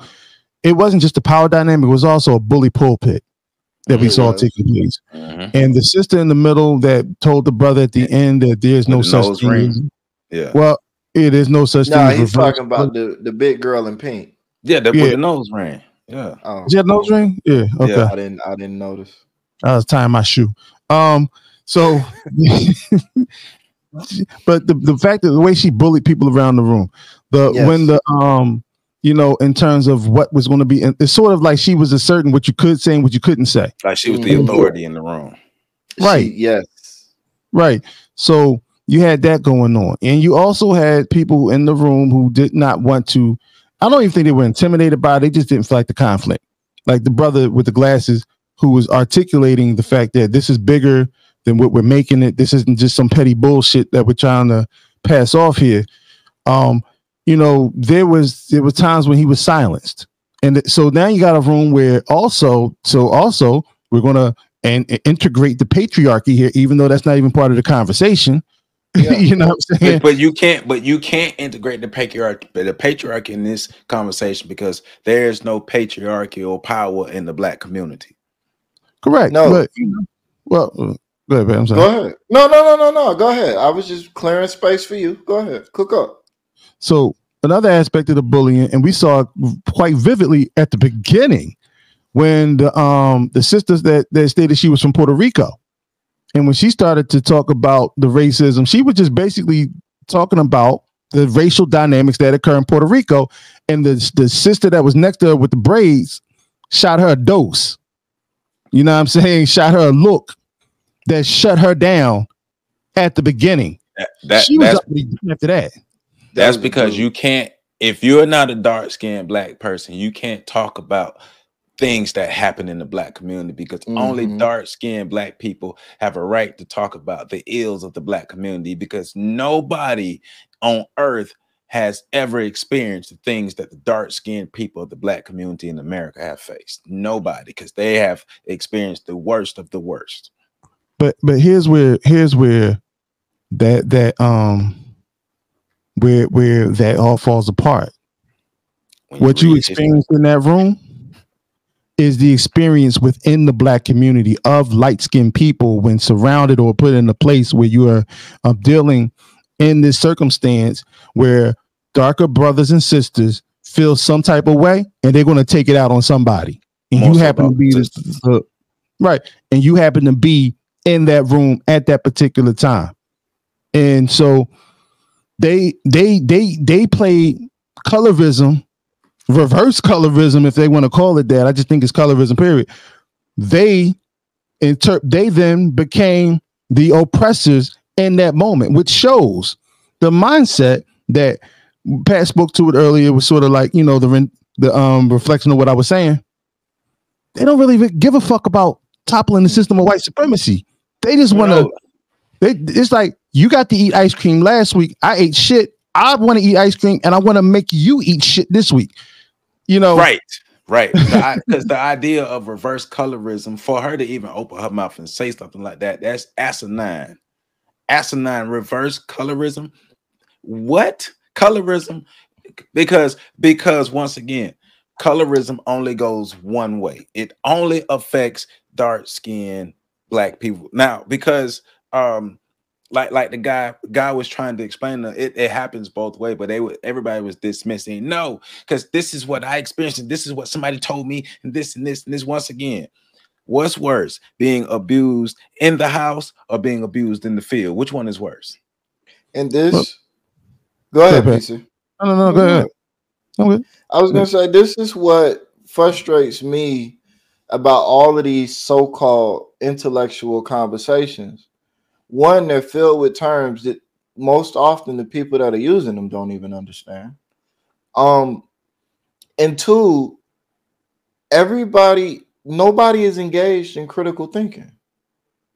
Speaker 12: It wasn't just a power dynamic; it was also a bully pulpit that we saw taking place. And the sister in the middle that told the brother at the end that there's no such thing.
Speaker 10: Yeah.
Speaker 12: Well, it is no such thing.
Speaker 11: No, he's talking about the big girl in pink.
Speaker 10: Yeah, with the nose ring. Yeah.
Speaker 11: Oh,
Speaker 12: is that nose ring? Yeah. Okay.
Speaker 11: Yeah, I didn't notice.
Speaker 12: I was tying my shoe. So, but the fact that the way she bullied people around the room, when the you know, in terms of what was going to be, it's sort of like she was asserting what you could say and what you couldn't say.
Speaker 10: Like she was the authority in the room.
Speaker 12: Right.
Speaker 11: Yes.
Speaker 12: Right. So you had that going on, and you also had people in the room who did not want to. I don't even think they were intimidated by it. They just didn't feel like the conflict. Like the brother with the glasses who was articulating the fact that this is bigger than what we're making it. This isn't just some petty bullshit that we're trying to pass off here. You know, there was times when he was silenced. And so now you got a room where also we're going to integrate the patriarchy here, even though that's not even part of the conversation. Yeah. You know what I'm saying?
Speaker 10: But you can't integrate the patriarchy in this conversation because there's no patriarchal power in the black community.
Speaker 12: Correct.
Speaker 11: No.
Speaker 12: But, well, go ahead, man. I'm sorry.
Speaker 11: Go ahead. No. Go ahead. I was just clearing space for you. Go ahead. Cook up.
Speaker 12: So another aspect of the bullying, and we saw it quite vividly at the beginning when the sisters that stated she was from Puerto Rico. And when she started to talk about the racism, she was just basically talking about the racial dynamics that occur in Puerto Rico. And the sister that was next to her with the braids shot her a dose. You know what I'm saying? Shot her a look that shut her down at the beginning. She was up after that.
Speaker 10: That's because you can't, if you're not a dark-skinned black person, you can't talk about things that happen in the black community because only dark-skinned black people have a right to talk about the ills of the black community because nobody on earth has ever experienced the things that the dark-skinned people of the black community in America have faced. Nobody, because they have experienced the worst of the worst.
Speaker 12: But here's where that where that all falls apart. What you experienced in that room is the experience within the black community of light-skinned people when surrounded or put in a place where you are dealing in this circumstance where darker brothers and sisters feel some type of way and they're going to take it out on somebody. And you happen to be right. And you happen to be in that room at that particular time. And so they play colorism, reverse colorism, if they want to call it that. I just think it's colorism, period. They then became the oppressors in that moment, which shows the mindset that Pat spoke to it earlier. It was sort of like, you know, reflection of what I was saying. They don't really give a fuck about toppling the system of white supremacy. They just want to. It's like, you got to eat ice cream last week. I ate shit. I want to eat ice cream, and I want to make you eat shit this week. You know,
Speaker 10: right. Because the idea of reverse colorism, for her to even open her mouth and say something like that, that's asinine. Asinine. Reverse colorism. What? Colorism? Because once again, colorism only goes one way. It only affects dark-skinned Black people. Now, because like the guy was trying to explain it happens both ways, but everybody was dismissing. No, because this is what I experienced, and this is what somebody told me, and this and this and this. Once again, what's worse, being abused in the house or being abused in the field? Which one is worse?
Speaker 11: And this, go ahead, PC.
Speaker 12: No, go ahead. Okay.
Speaker 11: I was gonna say, this is what frustrates me about all of these so-called intellectual conversations. One, they're filled with terms that most often the people that are using them don't even understand. And two, nobody is engaged in critical thinking.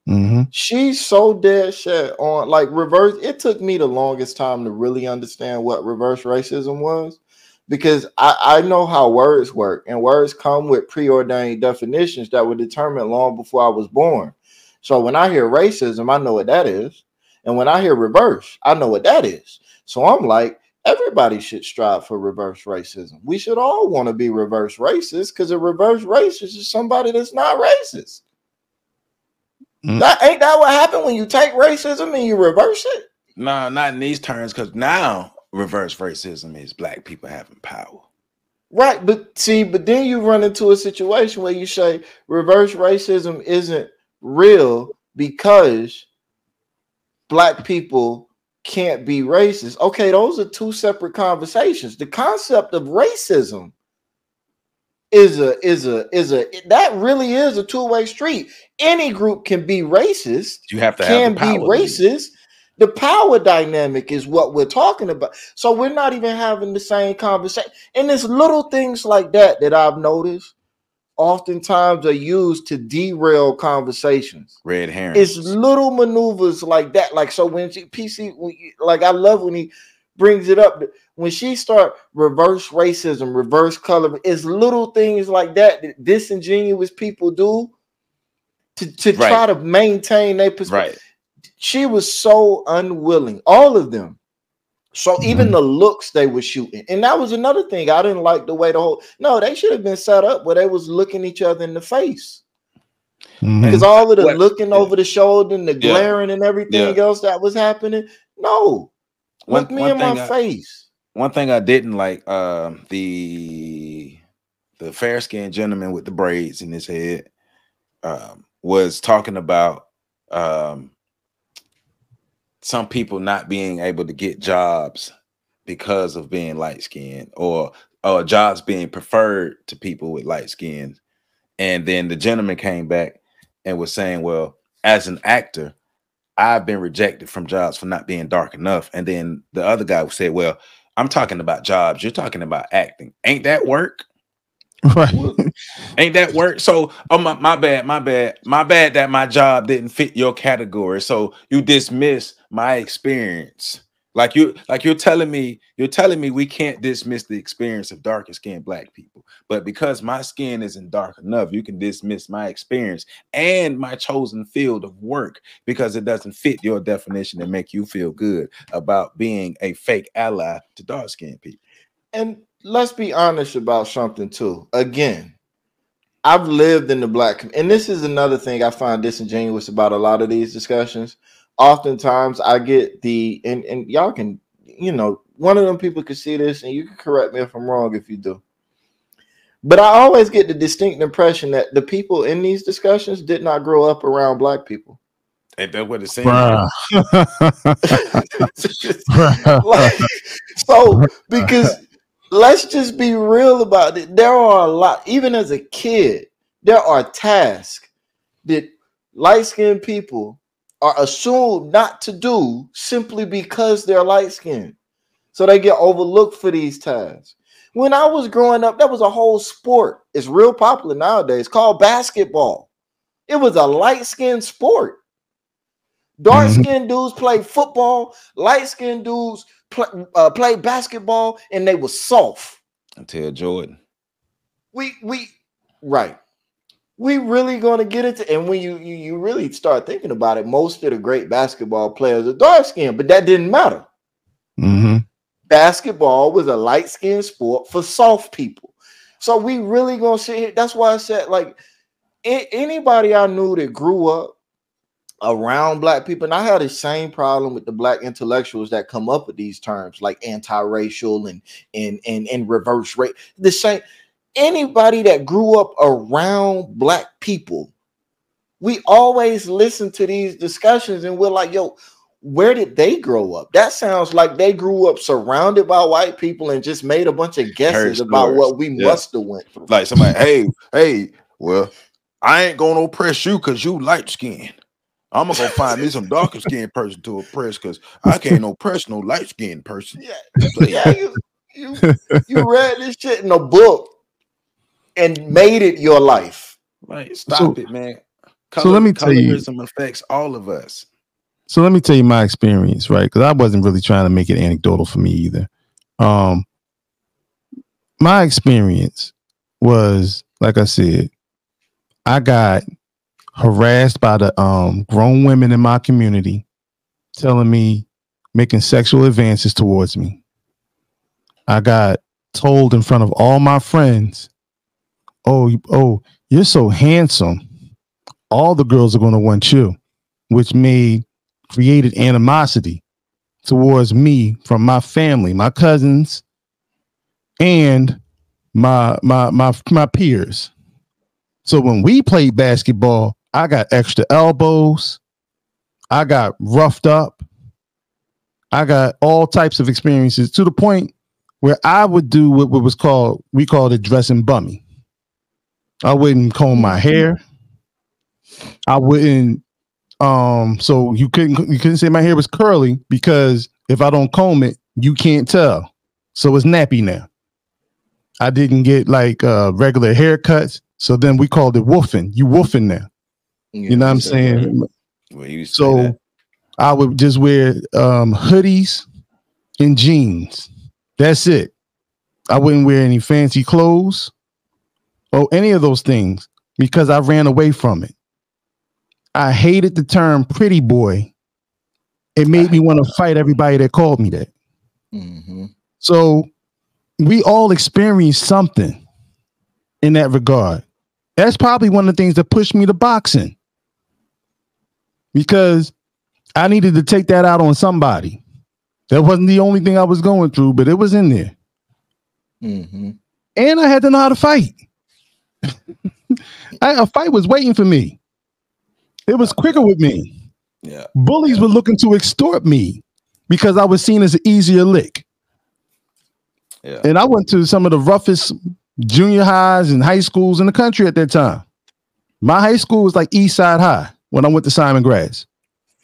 Speaker 12: Mm-hmm.
Speaker 11: She's so dead set on like reverse. It took me the longest time to really understand what reverse racism was, because I know how words work, and words come with preordained definitions that were determined long before I was born. So when I hear racism, I know what that is. And when I hear reverse, I know what that is. So I'm like, everybody should strive for reverse racism. We should all want to be reverse racist, because a reverse racist is somebody that's not racist. Ain't that what happened when you take racism and you reverse it?
Speaker 10: No, not in these terms, because now reverse racism is Black people having power.
Speaker 11: Right, but then you run into a situation where you say reverse racism isn't real because Black people can't be racist. Okay, those are two separate conversations. The concept of racism that really is a two-way street. Any group can be racist.
Speaker 10: You have to have the power.
Speaker 11: Racist. The power dynamic is what we're talking about. So we're not even having the same conversation. And it's little things like that I've noticed oftentimes are used to derail conversations.
Speaker 10: Red herrings.
Speaker 11: It's little maneuvers like that. Like, so when I love when he brings it up. When she start reverse racism, reverse color, it's little things like that disingenuous people do to try to maintain their perspective. Right. She was so unwilling, all of them. So even the looks they were shooting, and that was another thing I didn't like, the way they should have been set up where they was looking each other in the face. Because all of the looking over the shoulder and the glaring and everything else that was happening. No, look me in my face.
Speaker 10: One thing I didn't like, the fair-skinned gentleman with the braids in his head was talking about some people not being able to get jobs because of being light-skinned, or jobs being preferred to people with light skin. And then the gentleman came back and was saying, well, as an actor, I've been rejected from jobs for not being dark enough. And then the other guy said, well, I'm talking about jobs. You're talking about acting. Ain't that work?
Speaker 12: Right.
Speaker 10: Ain't that work? So, my bad that my job didn't fit your category. So you dismiss my experience. Like you're telling me we can't dismiss the experience of darker skinned Black people. But because my skin isn't dark enough, you can dismiss my experience and my chosen field of work because it doesn't fit your definition and make you feel good about being a fake ally to dark skinned people.
Speaker 11: And let's be honest about something too. Again, I've lived in the Black community, and this is another thing I find disingenuous about a lot of these discussions. Oftentimes I get and y'all can, one of them people can see this and you can correct me if I'm wrong if you do. But I always get the distinct impression that the people in these discussions did not grow up around Black people.
Speaker 10: Ain't that what it seems
Speaker 11: like? So, because let's just be real about it. There are a lot, even as a kid, there are tasks that light-skinned people are assumed not to do simply because they're light-skinned. So they get overlooked for these tasks. When I was growing up, that was a whole sport. It's real popular nowadays, called basketball. It was a light-skinned sport. Dark-skinned dudes play football, light-skinned dudes play basketball, and they were soft.
Speaker 10: Until Jordan.
Speaker 11: Right. We really gonna get into, and when you really start thinking about it, most of the great basketball players are dark-skinned, but that didn't matter. Basketball was a light-skinned sport for soft people. So we really gonna sit here. That's why I said, like, anybody I knew that grew up around black people, and I had the same problem with the black intellectuals that come up with these terms like anti-racial and reverse race. The same. Anybody that grew up around black people, we always listen to these discussions and we're like, yo, where did they grow up? That sounds like they grew up surrounded by white people and just made a bunch of guesses about what we must have went through.
Speaker 10: Like somebody, hey, well, I ain't gonna oppress you because you light skinned. I'm gonna go find me some darker skinned person to oppress because I can't oppress no light skinned person.
Speaker 11: You read this shit in a book and made it your life.
Speaker 10: Right. Stop it, man.
Speaker 12: So let me tell you,
Speaker 10: colorism affects all of us.
Speaker 12: So let me tell you my experience, right? Because I wasn't really trying to make it anecdotal for me either. My experience was, like I said, I got harassed by the grown women in my community telling me, making sexual advances towards me. I got told in front of all my friends, oh, you're so handsome. All the girls are going to want you, which created animosity towards me from my family, my cousins, and my peers. So when we played basketball, I got extra elbows. I got roughed up. I got all types of experiences to the point where I would do what we called it dressing bummy. I wouldn't comb my hair. I wouldn't. So you couldn't say my hair was curly because if I don't comb it, you can't tell. So it's nappy now. I didn't get like regular haircuts. So then we called it woofing. You woofing now. You know what I'm saying? So I would just wear hoodies and jeans. That's it. I wouldn't wear any fancy clothes or any of those things because I ran away from it. I hated the term pretty boy. It made me want to fight everybody that called me that. So we all experienced something in that regard. That's probably one of the things that pushed me to boxing, because I needed to take that out on somebody. That wasn't the only thing I was going through, but it was in there. And I had to know how to fight. A fight was waiting for me. It was quicker with me. Bullies were looking to extort me because I was seen as an easier lick. And I went to some of the roughest junior highs and high schools in the country at that time. My high school was like East Side High when I went to Simon Gratz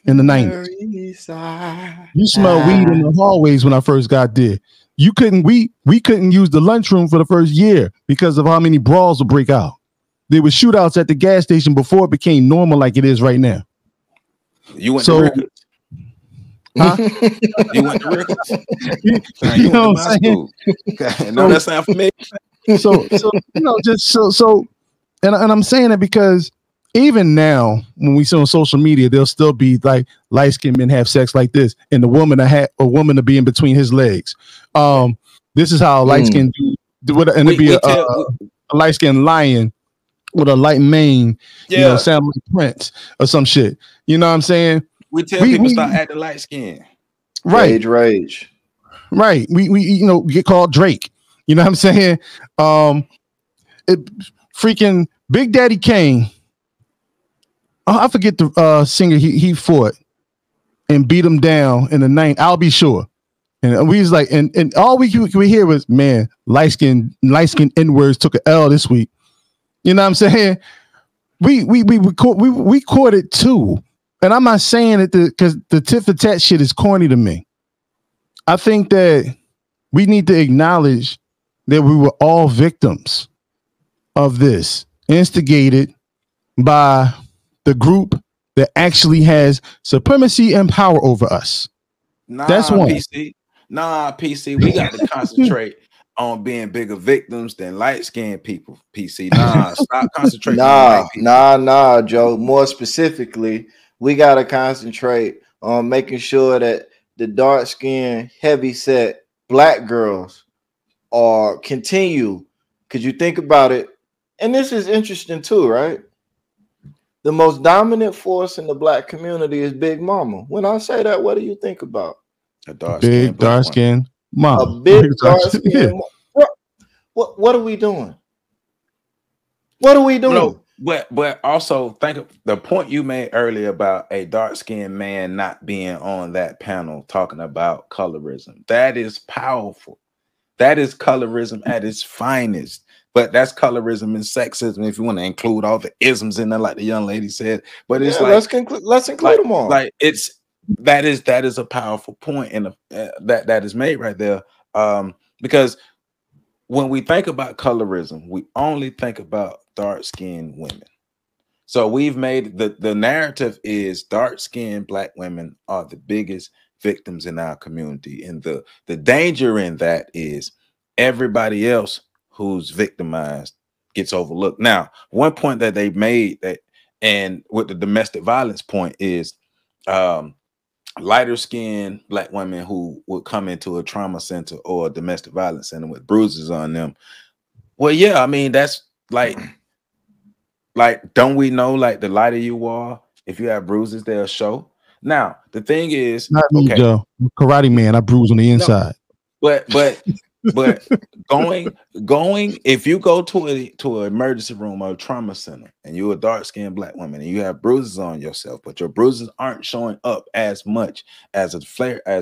Speaker 12: in the 90s. You smell weed in the hallways when I first got there. We couldn't use the lunchroom for the first year because of how many brawls would break out. There were shootouts at the gas station before it became normal like it is right now.
Speaker 10: You went to Ricketts?
Speaker 12: Huh?
Speaker 10: You went to Ricketts? You know what I'm saying? No, that sounds familiar.
Speaker 12: So and I'm saying it because even now, when we see on social media, there'll still be like light-skinned men have sex like this, and a woman to be in between his legs. This is how light-skinned do it, and it'd be a light-skinned lion with a light mane, sound like Prince or some shit. You know what I'm saying?
Speaker 10: We tell people stop acting light-skinned.
Speaker 12: Right.
Speaker 11: Rage.
Speaker 12: Right. We get called Drake. You know what I'm saying? Freaking Big Daddy Kane. I forget the singer he fought and beat him down in the 9th. I'll be sure. And we was like, and all we hear was, man, light skin N-words took an L this week. You know what I'm saying? We caught it too. And I'm not saying it because the tit for tat shit is corny to me. I think that we need to acknowledge that we were all victims of this, instigated by the group that actually has supremacy and power over us. That's one.
Speaker 10: PC. Nah, PC. We got to concentrate on being bigger victims than light-skinned people. PC. Nah, stop concentrating on white people.
Speaker 11: Nah, Joe. More specifically, we got to concentrate on making sure that the dark-skinned, heavy-set black girls are continue. Because you think about it, and this is interesting too, right? The most dominant force in the black community is Big Mama. When I say that, what do you think about?
Speaker 10: A dark-skinned black
Speaker 12: dark-skinned mama.
Speaker 11: A big dark-skinned. Yeah. What are we doing? What are we doing?
Speaker 10: No, but also think of the point you made earlier about a dark-skinned man not being on that panel talking about colorism. That is powerful. That is colorism at its finest. But that's colorism and sexism if you want to include all the isms in there, like the young lady said. But it's like
Speaker 11: let's include them all.
Speaker 10: Like that is a powerful point, and that is made right there. Because when we think about colorism, we only think about dark-skinned women. So we've made the narrative is dark-skinned black women are the biggest victims in our community, and the danger in that is everybody else who's victimized gets overlooked. Now, one point that they made that, and with the domestic violence point, is lighter skinned black women who would come into a trauma center or a domestic violence center with bruises on them. Well, yeah, I mean, that's like don't we know, like, the lighter you are, if you have bruises, they'll show. Now, the thing is,
Speaker 12: not me, Joe. Karate man, I bruise on the inside.
Speaker 10: No, but going if you go to an emergency room or a trauma center and you're a dark-skinned black woman and you have bruises on yourself, but your bruises aren't showing up as much as a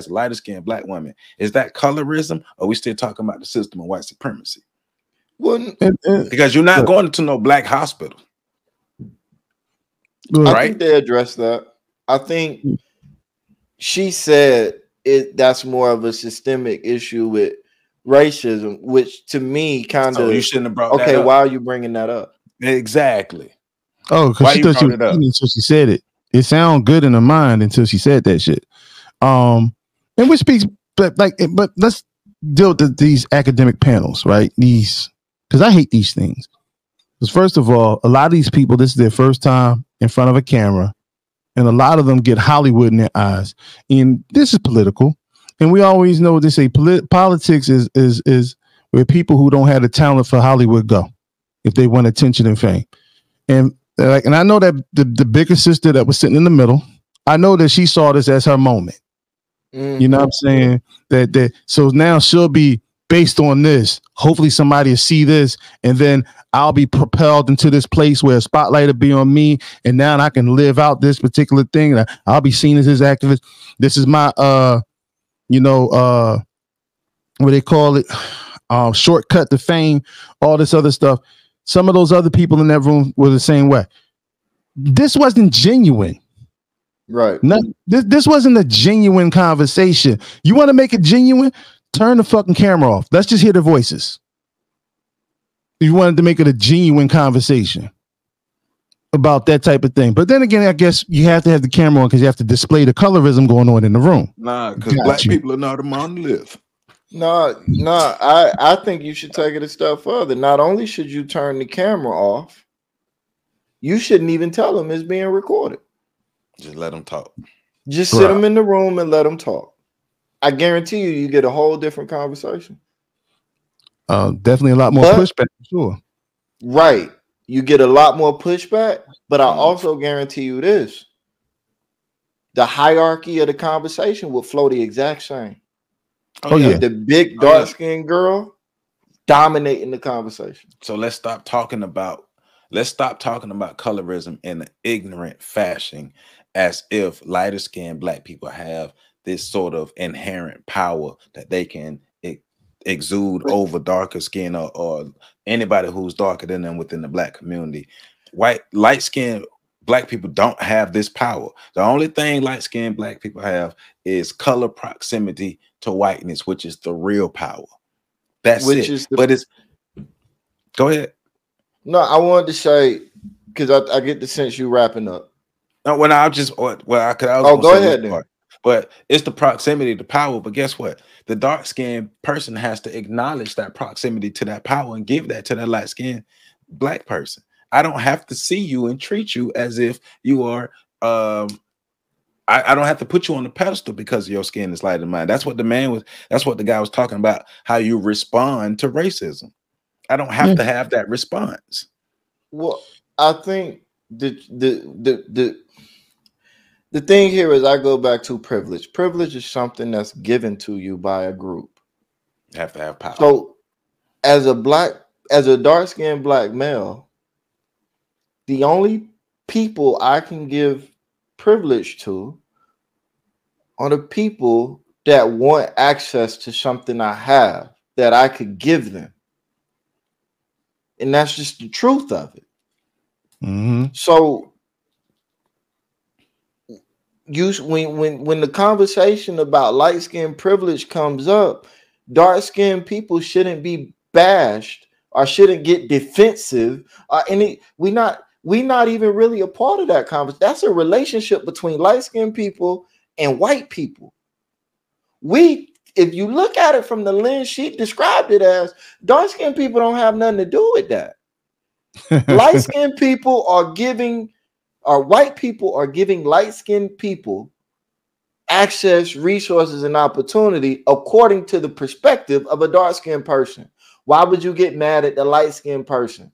Speaker 10: lighter-skinned black woman, is that colorism, or are we still talking about the system of white supremacy?
Speaker 11: Well,
Speaker 10: because you're not going to no black hospital.
Speaker 11: I think they addressed that. I think she said that's more of a systemic issue with racism, which to me kind of,
Speaker 10: you shouldn't have brought that up.
Speaker 11: Why are you bringing that up?
Speaker 10: Exactly.
Speaker 12: Oh, because she thought she was kidding until she said it. It sounded good in her mind until she said that shit. And which speaks, but let's deal with these academic panels, right? These, because I hate these things. Because first of all, a lot of these people, this is their first time in front of a camera, and a lot of them get Hollywood in their eyes. And this is political. And we always know they say politics is where people who don't have the talent for Hollywood go if they want attention and fame. And I know that the bigger sister that was sitting in the middle, I know that she saw this as her moment. Mm-hmm. You know what I'm saying? That so now she'll be based on this. Hopefully somebody will see this, and then I'll be propelled into this place where a spotlight will be on me, and now I can live out this particular thing. I'll be seen as this activist. This is my what they call it, shortcut to fame, all this other stuff. Some of those other people in that room were the same way. This wasn't genuine.
Speaker 11: Right.
Speaker 12: This wasn't a genuine conversation. You want to make it genuine? Turn the fucking camera off. Let's just hear the voices. If you wanted to make it a genuine conversation about that type of thing. But then again, I guess you have to have the camera on because you have to display the colorism going on in the room.
Speaker 10: Nah, because black people are not a monolith.
Speaker 11: No, I think you should take it a step further. Not only should you turn the camera off, you shouldn't even tell them it's being recorded.
Speaker 10: Just let them talk.
Speaker 11: Just sit them in the room and let them talk. I guarantee you get a whole different conversation.
Speaker 12: Definitely a lot more pushback, for sure.
Speaker 11: Right. You get a lot more pushback, but I also guarantee you this. The hierarchy of the conversation will flow the exact same.
Speaker 12: Oh yeah.
Speaker 11: The big dark-skinned girl dominating the conversation.
Speaker 10: So let's stop talking about colorism in an ignorant fashion, as if lighter skinned black people have this sort of inherent power that they can exude over darker skin or anybody who's darker than them within the black community. Light skinned black people don't have this power. The only thing light skinned black people have is color proximity to whiteness, which is the real power. That's it. But it's go ahead.
Speaker 11: No, I wanted to say because I get the sense you wrapping up.
Speaker 10: No, when I just go
Speaker 11: ahead then.
Speaker 10: But it's the proximity to power. But guess what? The dark-skinned person has to acknowledge that proximity to that power and give that to that light-skinned black person. I don't have to see you and treat you as if you are. I don't have to put you on the pedestal because your skin is lighter than mine. That's what that's what the guy was talking about. How you respond to racism. I don't have to have that response.
Speaker 11: Well, I think the thing here is I go back to privilege. Privilege is something that's given to you by a group.
Speaker 10: You have to have power.
Speaker 11: So as a dark-skinned black male, the only people I can give privilege to are the people that want access to something I have that I could give them. And that's just the truth of it. So when the conversation about light-skinned privilege comes up, dark-skinned people shouldn't be bashed or shouldn't get defensive or we not even really a part of that conversation. That's a relationship between light-skinned people and white people. If you look at it from the lens she described it as, dark-skinned people don't have nothing to do with that. Light-skinned people white people are giving light-skinned people access, resources, and opportunity according to the perspective of a dark-skinned person. Why would you get mad at the light-skinned person?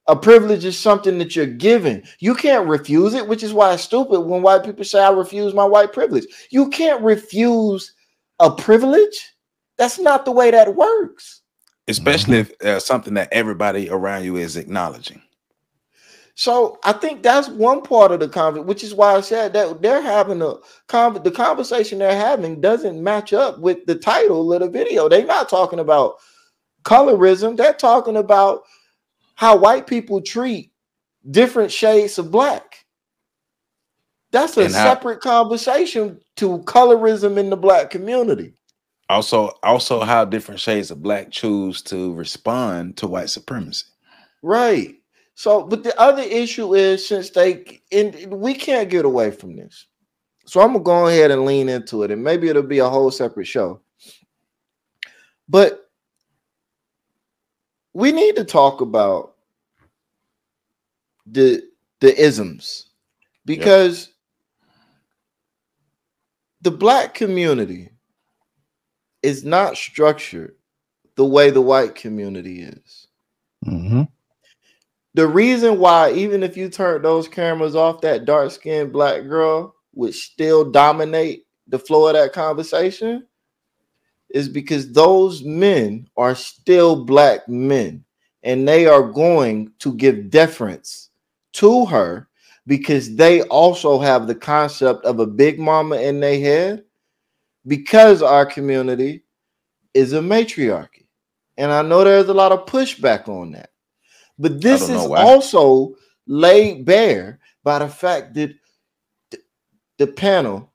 Speaker 11: A privilege is something that you're given. You can't refuse it, which is why it's stupid when white people say, I refuse my white privilege. You can't refuse a privilege. That's not the way that works.
Speaker 10: Especially if something that everybody around you is acknowledging.
Speaker 11: So I think that's one part of the conversation, which is why I said that they're having the conversation they're having doesn't match up with the title of the video. They're not talking about colorism. They're talking about how white people treat different shades of black. That's a separate conversation to colorism in the black community.
Speaker 10: Also how different shades of black choose to respond to white supremacy.
Speaker 11: Right. So, but the other issue is we can't get away from this. So I'm going to go ahead and lean into it, and maybe it'll be a whole separate show. But we need to talk about the isms, because the black community is not structured the way the white community is. The reason why, even if you turn those cameras off, that dark-skinned black girl would still dominate the flow of that conversation is because those men are still black men, and they are going to give deference to her because they also have the concept of a big mama in their head, because our community is a matriarchy. And I know there's a lot of pushback on that. But this is also laid bare by the fact that the panel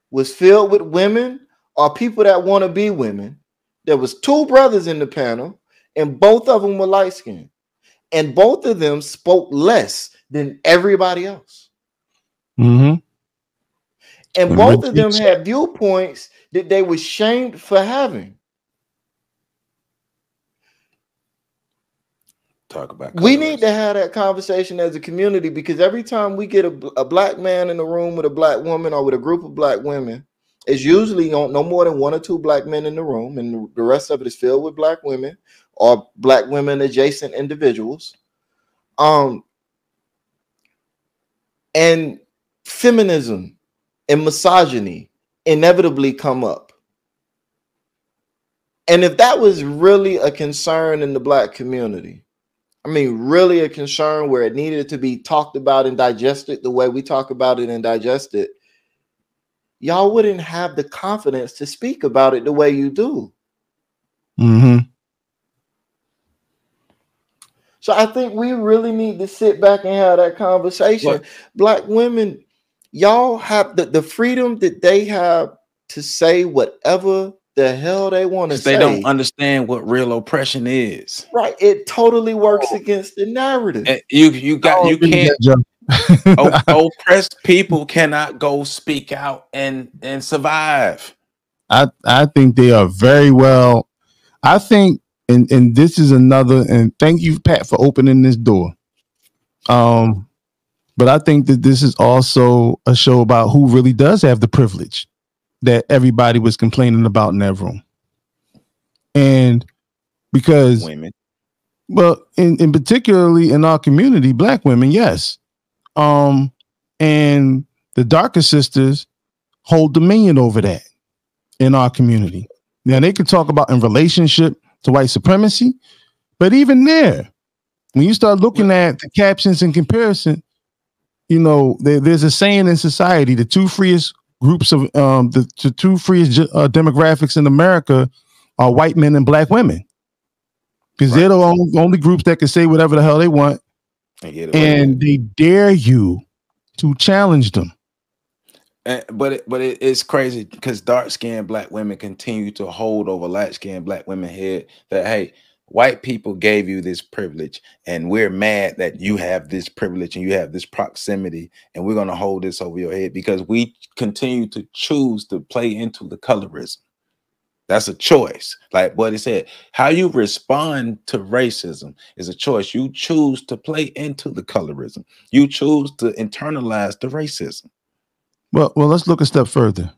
Speaker 11: was filled with women or people that want to be women. There was two brothers in the panel, and both of them were light-skinned. And both of them spoke less than everybody else. And both of them had viewpoints that they were shamed for having.
Speaker 10: Talk about
Speaker 11: we need to have that conversation as a community, because every time we get a black man in the room with a black woman or with a group of black women, it's usually no more than one or two black men in the room, and the rest of it is filled with black women or black women adjacent individuals. And feminism and misogyny inevitably come up. And if that was really a concern in the black community, I mean, really a concern where it needed to be talked about and digested the way we talk about it and digest it, y'all wouldn't have the confidence to speak about it the way you do. So I think we really need to sit back and have that conversation. Black women, y'all have the freedom that they have to say whatever the hell they want to say.
Speaker 10: They don't understand what real oppression is.
Speaker 11: Right. It totally works against the narrative.
Speaker 10: And you can't oppressed people cannot go speak out and survive.
Speaker 12: I think they are very well. I think, and this is another, and thank you, Pat, for opening this door. But I think that this is also a show about who really does have the privilege that everybody was complaining about in that room. And because
Speaker 10: women,
Speaker 12: well, in particularly in our community, Black women, yes. And the darker sisters hold dominion over that in our community. Now they can talk about in relationship to white supremacy, but even there, when you start looking at the captions in comparison, you know, there's a saying in society: the two freest groups of the two freest demographics in America are white men and Black women, because they're the only groups that can say whatever the hell they want, and they dare you to challenge them.
Speaker 10: But it's crazy because dark-skinned Black women continue to hold over light-skinned Black women's head that, hey, white people gave you this privilege and we're mad that you have this privilege and you have this proximity, and we're going to hold this over your head because we continue to choose to play into the colorism. That's a choice. Like what he said, how you respond to racism is a choice. You choose to play into the colorism. You choose to internalize the racism.
Speaker 12: Well, let's look a step further.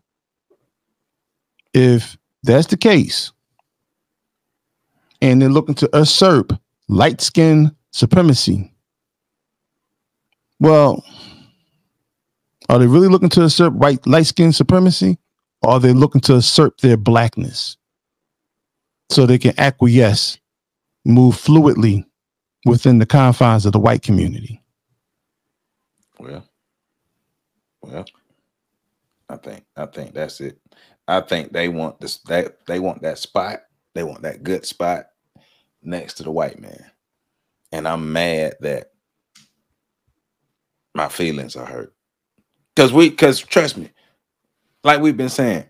Speaker 12: If that's the case, and they're looking to usurp light skin supremacy, well, are they really looking to usurp light skin supremacy, or are they looking to usurp their Blackness so they can acquiesce, move fluidly within the confines of the white community?
Speaker 10: Well, I think that's it. I think they want this, they want that spot. They want that good spot next to the white man. And I'm mad that my feelings are hurt. Because trust me, like we've been saying,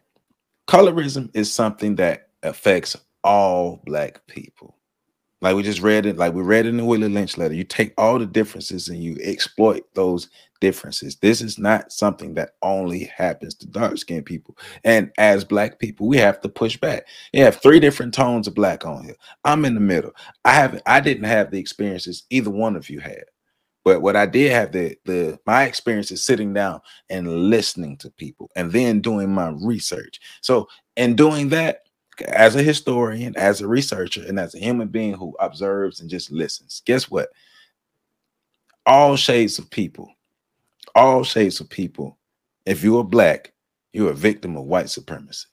Speaker 10: colorism is something that affects all Black people. Like we just read it, like we read in the Willie Lynch letter. You take all the differences and you exploit those differences. This is not something that only happens to dark-skinned people. And as Black people, we have to push back. You have 3 different tones of Black on here. I'm in the middle. I didn't have the experiences either one of you had. But what I did have, my experience is sitting down and listening to people and then doing my research. So in doing that, as a historian, as a researcher, and as a human being who observes and just listens, guess what? All shades of people, if you're Black, you're a victim of white supremacy.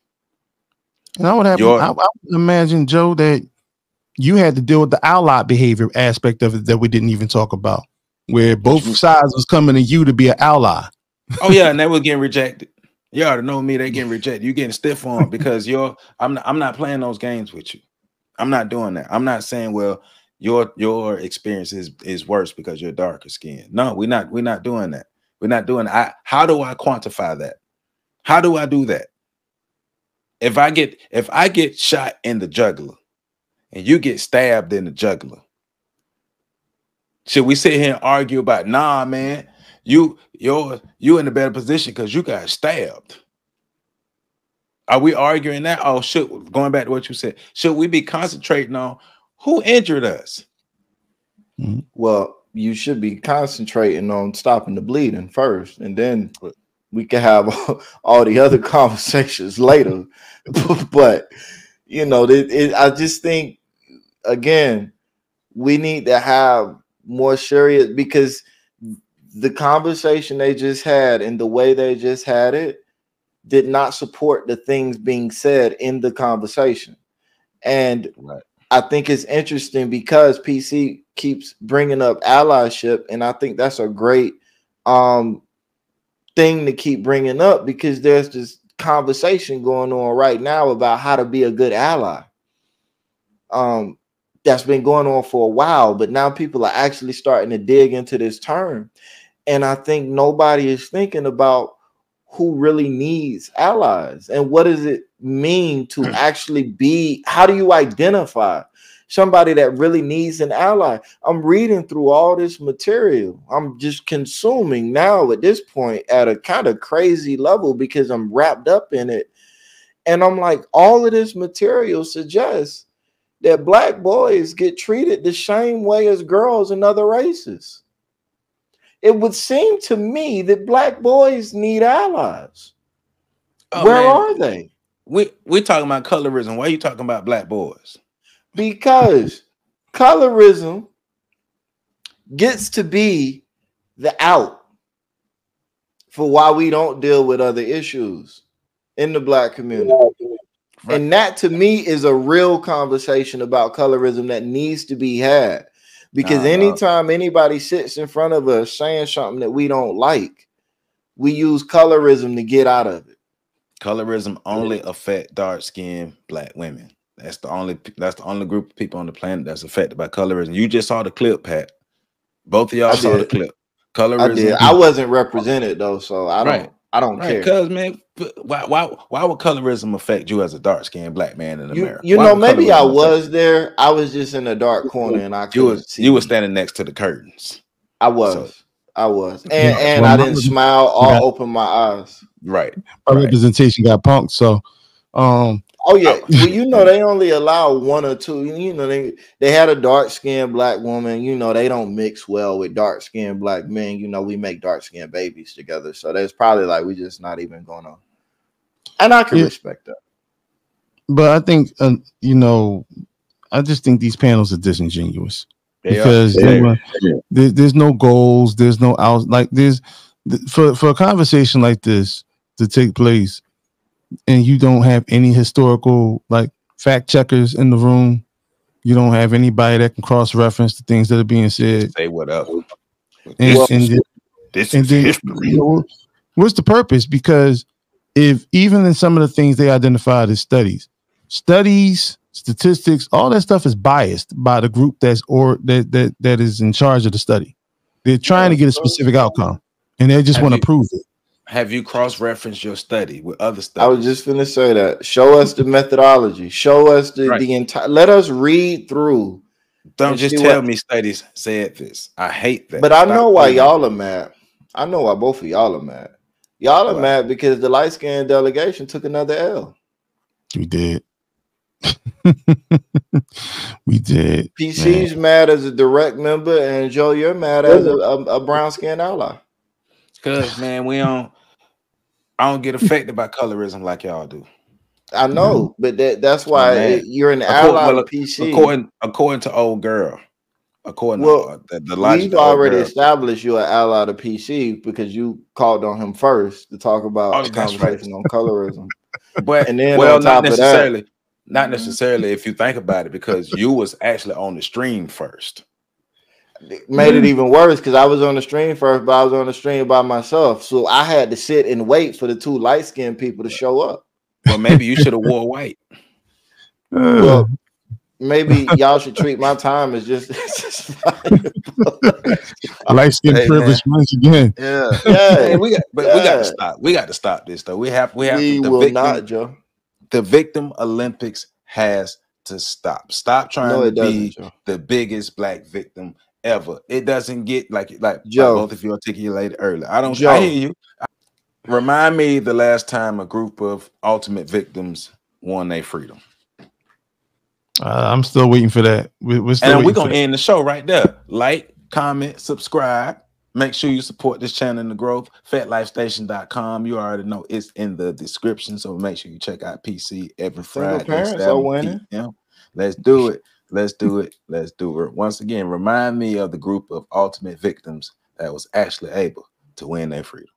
Speaker 12: And I would imagine, Joe, that you had to deal with the ally behavior aspect of it that we didn't even talk about, where both sides was coming to you to be an ally.
Speaker 10: Oh yeah, and they were getting rejected. You already know me, they getting rejected. You getting stiff on because I'm not playing those games with you. I'm not doing that. I'm not saying, well, your experience is worse because you're darker skinned. No, we're not doing that. We're not doing that. How do I quantify that? How do I do that? If I get shot in the jugular and you get stabbed in the jugular, should we sit here and argue about, nah, man, you're in a better position because you got stabbed? Are we arguing that? Oh, going back to what you said, should we be concentrating on who injured us?
Speaker 11: Well, you should be concentrating on stopping the bleeding first, and then we can have all the other conversations later. But you know, I just think, again, we need to have more serious, because the conversation they just had and the way they just had it did not support the things being said in the conversation. And I think it's interesting because PC keeps bringing up allyship, and I think that's a great thing to keep bringing up, because there's this conversation going on right now about how to be a good ally. That's been going on for a while, but now people are actually starting to dig into this term. And I think nobody is thinking about who really needs allies, and what does it mean to actually be, how do you identify somebody that really needs an ally? I'm reading through all this material. I'm just consuming now at this point at a kind of crazy level because I'm wrapped up in it. And I'm like, all of this material suggests that Black boys get treated the same way as girls in other races. It would seem to me that Black boys need allies.
Speaker 10: Oh,
Speaker 11: where
Speaker 10: man,
Speaker 11: are they?
Speaker 10: We're talking about colorism. Why are you talking about Black boys?
Speaker 11: Because colorism gets to be the out for why we don't deal with other issues in the Black community. Right. And that to me is a real conversation about colorism that needs to be had. Because anytime anybody sits in front of us saying something that we don't like, we use colorism to get out of it.
Speaker 10: Colorism only affect dark-skinned Black women. That's the only group of people on the planet that's affected by colorism. You just saw the clip, Pat. Both of y'all saw the clip. Colorism.
Speaker 11: I did. I wasn't represented though, so I don't care.
Speaker 10: Because man, why would colorism affect you as a dark-skinned Black man in America?
Speaker 11: You know, maybe I was there. I was just in a dark corner and I couldn't see.
Speaker 10: You were standing next to the curtains.
Speaker 11: I was. And I didn't smile or open my eyes.
Speaker 10: Right.
Speaker 12: My representation got punked. So
Speaker 11: oh yeah. Well, you know, they only allow one or two. You know, they had a dark-skinned Black woman. You know, they don't mix well with dark-skinned Black men. You know, we make dark-skinned babies together. So there's probably like we just not even gonna. And I can respect that.
Speaker 12: But I think you know, I just think these panels are disingenuous. Because there's no goals, there's no out, like there's for a conversation like this to take place, and you don't have any historical like fact checkers in the room. You don't have anybody that can cross-reference the things that are being said.
Speaker 10: Say what up.
Speaker 12: And then you know, what's the purpose? Because if even in some of the things they identified as studies, statistics, all that stuff is biased by the group that is in charge of the study. They're trying to get a specific outcome, and they just want to prove it.
Speaker 10: Have you cross-referenced your study with other studies?
Speaker 11: I was just going to say that. Show us the methodology. Show us the entire. Let us read through.
Speaker 10: Don't just tell me studies said this. I hate that.
Speaker 11: But I know why y'all are mad. I know why both of y'all are mad. Y'all are mad because the light-skinned delegation took another L.
Speaker 12: We did. We did.
Speaker 11: PC's mad as a direct member, and Joe, you're mad as a brown skinned ally.
Speaker 10: Because man, I don't get affected by colorism like y'all do.
Speaker 11: I know, but that's why you're an ally of PC.
Speaker 10: According to old girl. According
Speaker 11: to
Speaker 10: the logic,
Speaker 11: we've already established you're an ally to PC because you called on him first to talk about the conversation on colorism.
Speaker 10: But
Speaker 11: and then
Speaker 10: not necessarily if you think about it, because you was actually on the stream first.
Speaker 11: It made it even worse because I was on the stream first, but I was on the stream by myself. So I had to sit and wait for the two light-skinned people to show up.
Speaker 10: Well, maybe you should have wore white.
Speaker 11: Well, maybe y'all should treat my time as just
Speaker 12: light-skinned privilege once again.
Speaker 11: Yeah.
Speaker 10: Hey, we got to stop. We got to stop this though. We will
Speaker 11: not, Joe.
Speaker 10: The victim Olympics has to stop. Stop trying to be the biggest Black victim ever. It doesn't get like
Speaker 11: Joe.
Speaker 10: Both of you articulated earlier. I hear you. Remind me the last time a group of ultimate victims won their freedom.
Speaker 12: I'm still waiting for that. We're
Speaker 10: gonna end the show right there. Like, comment, subscribe. Make sure you support this channel in the growth. FetLifeStation.com. You already know it's in the description, so make sure you check out PC every Friday.
Speaker 11: Parents are winning.
Speaker 10: Let's do it. Let's do it. Let's do it. Once again, remind me of the group of ultimate victims that was actually able to win their freedom.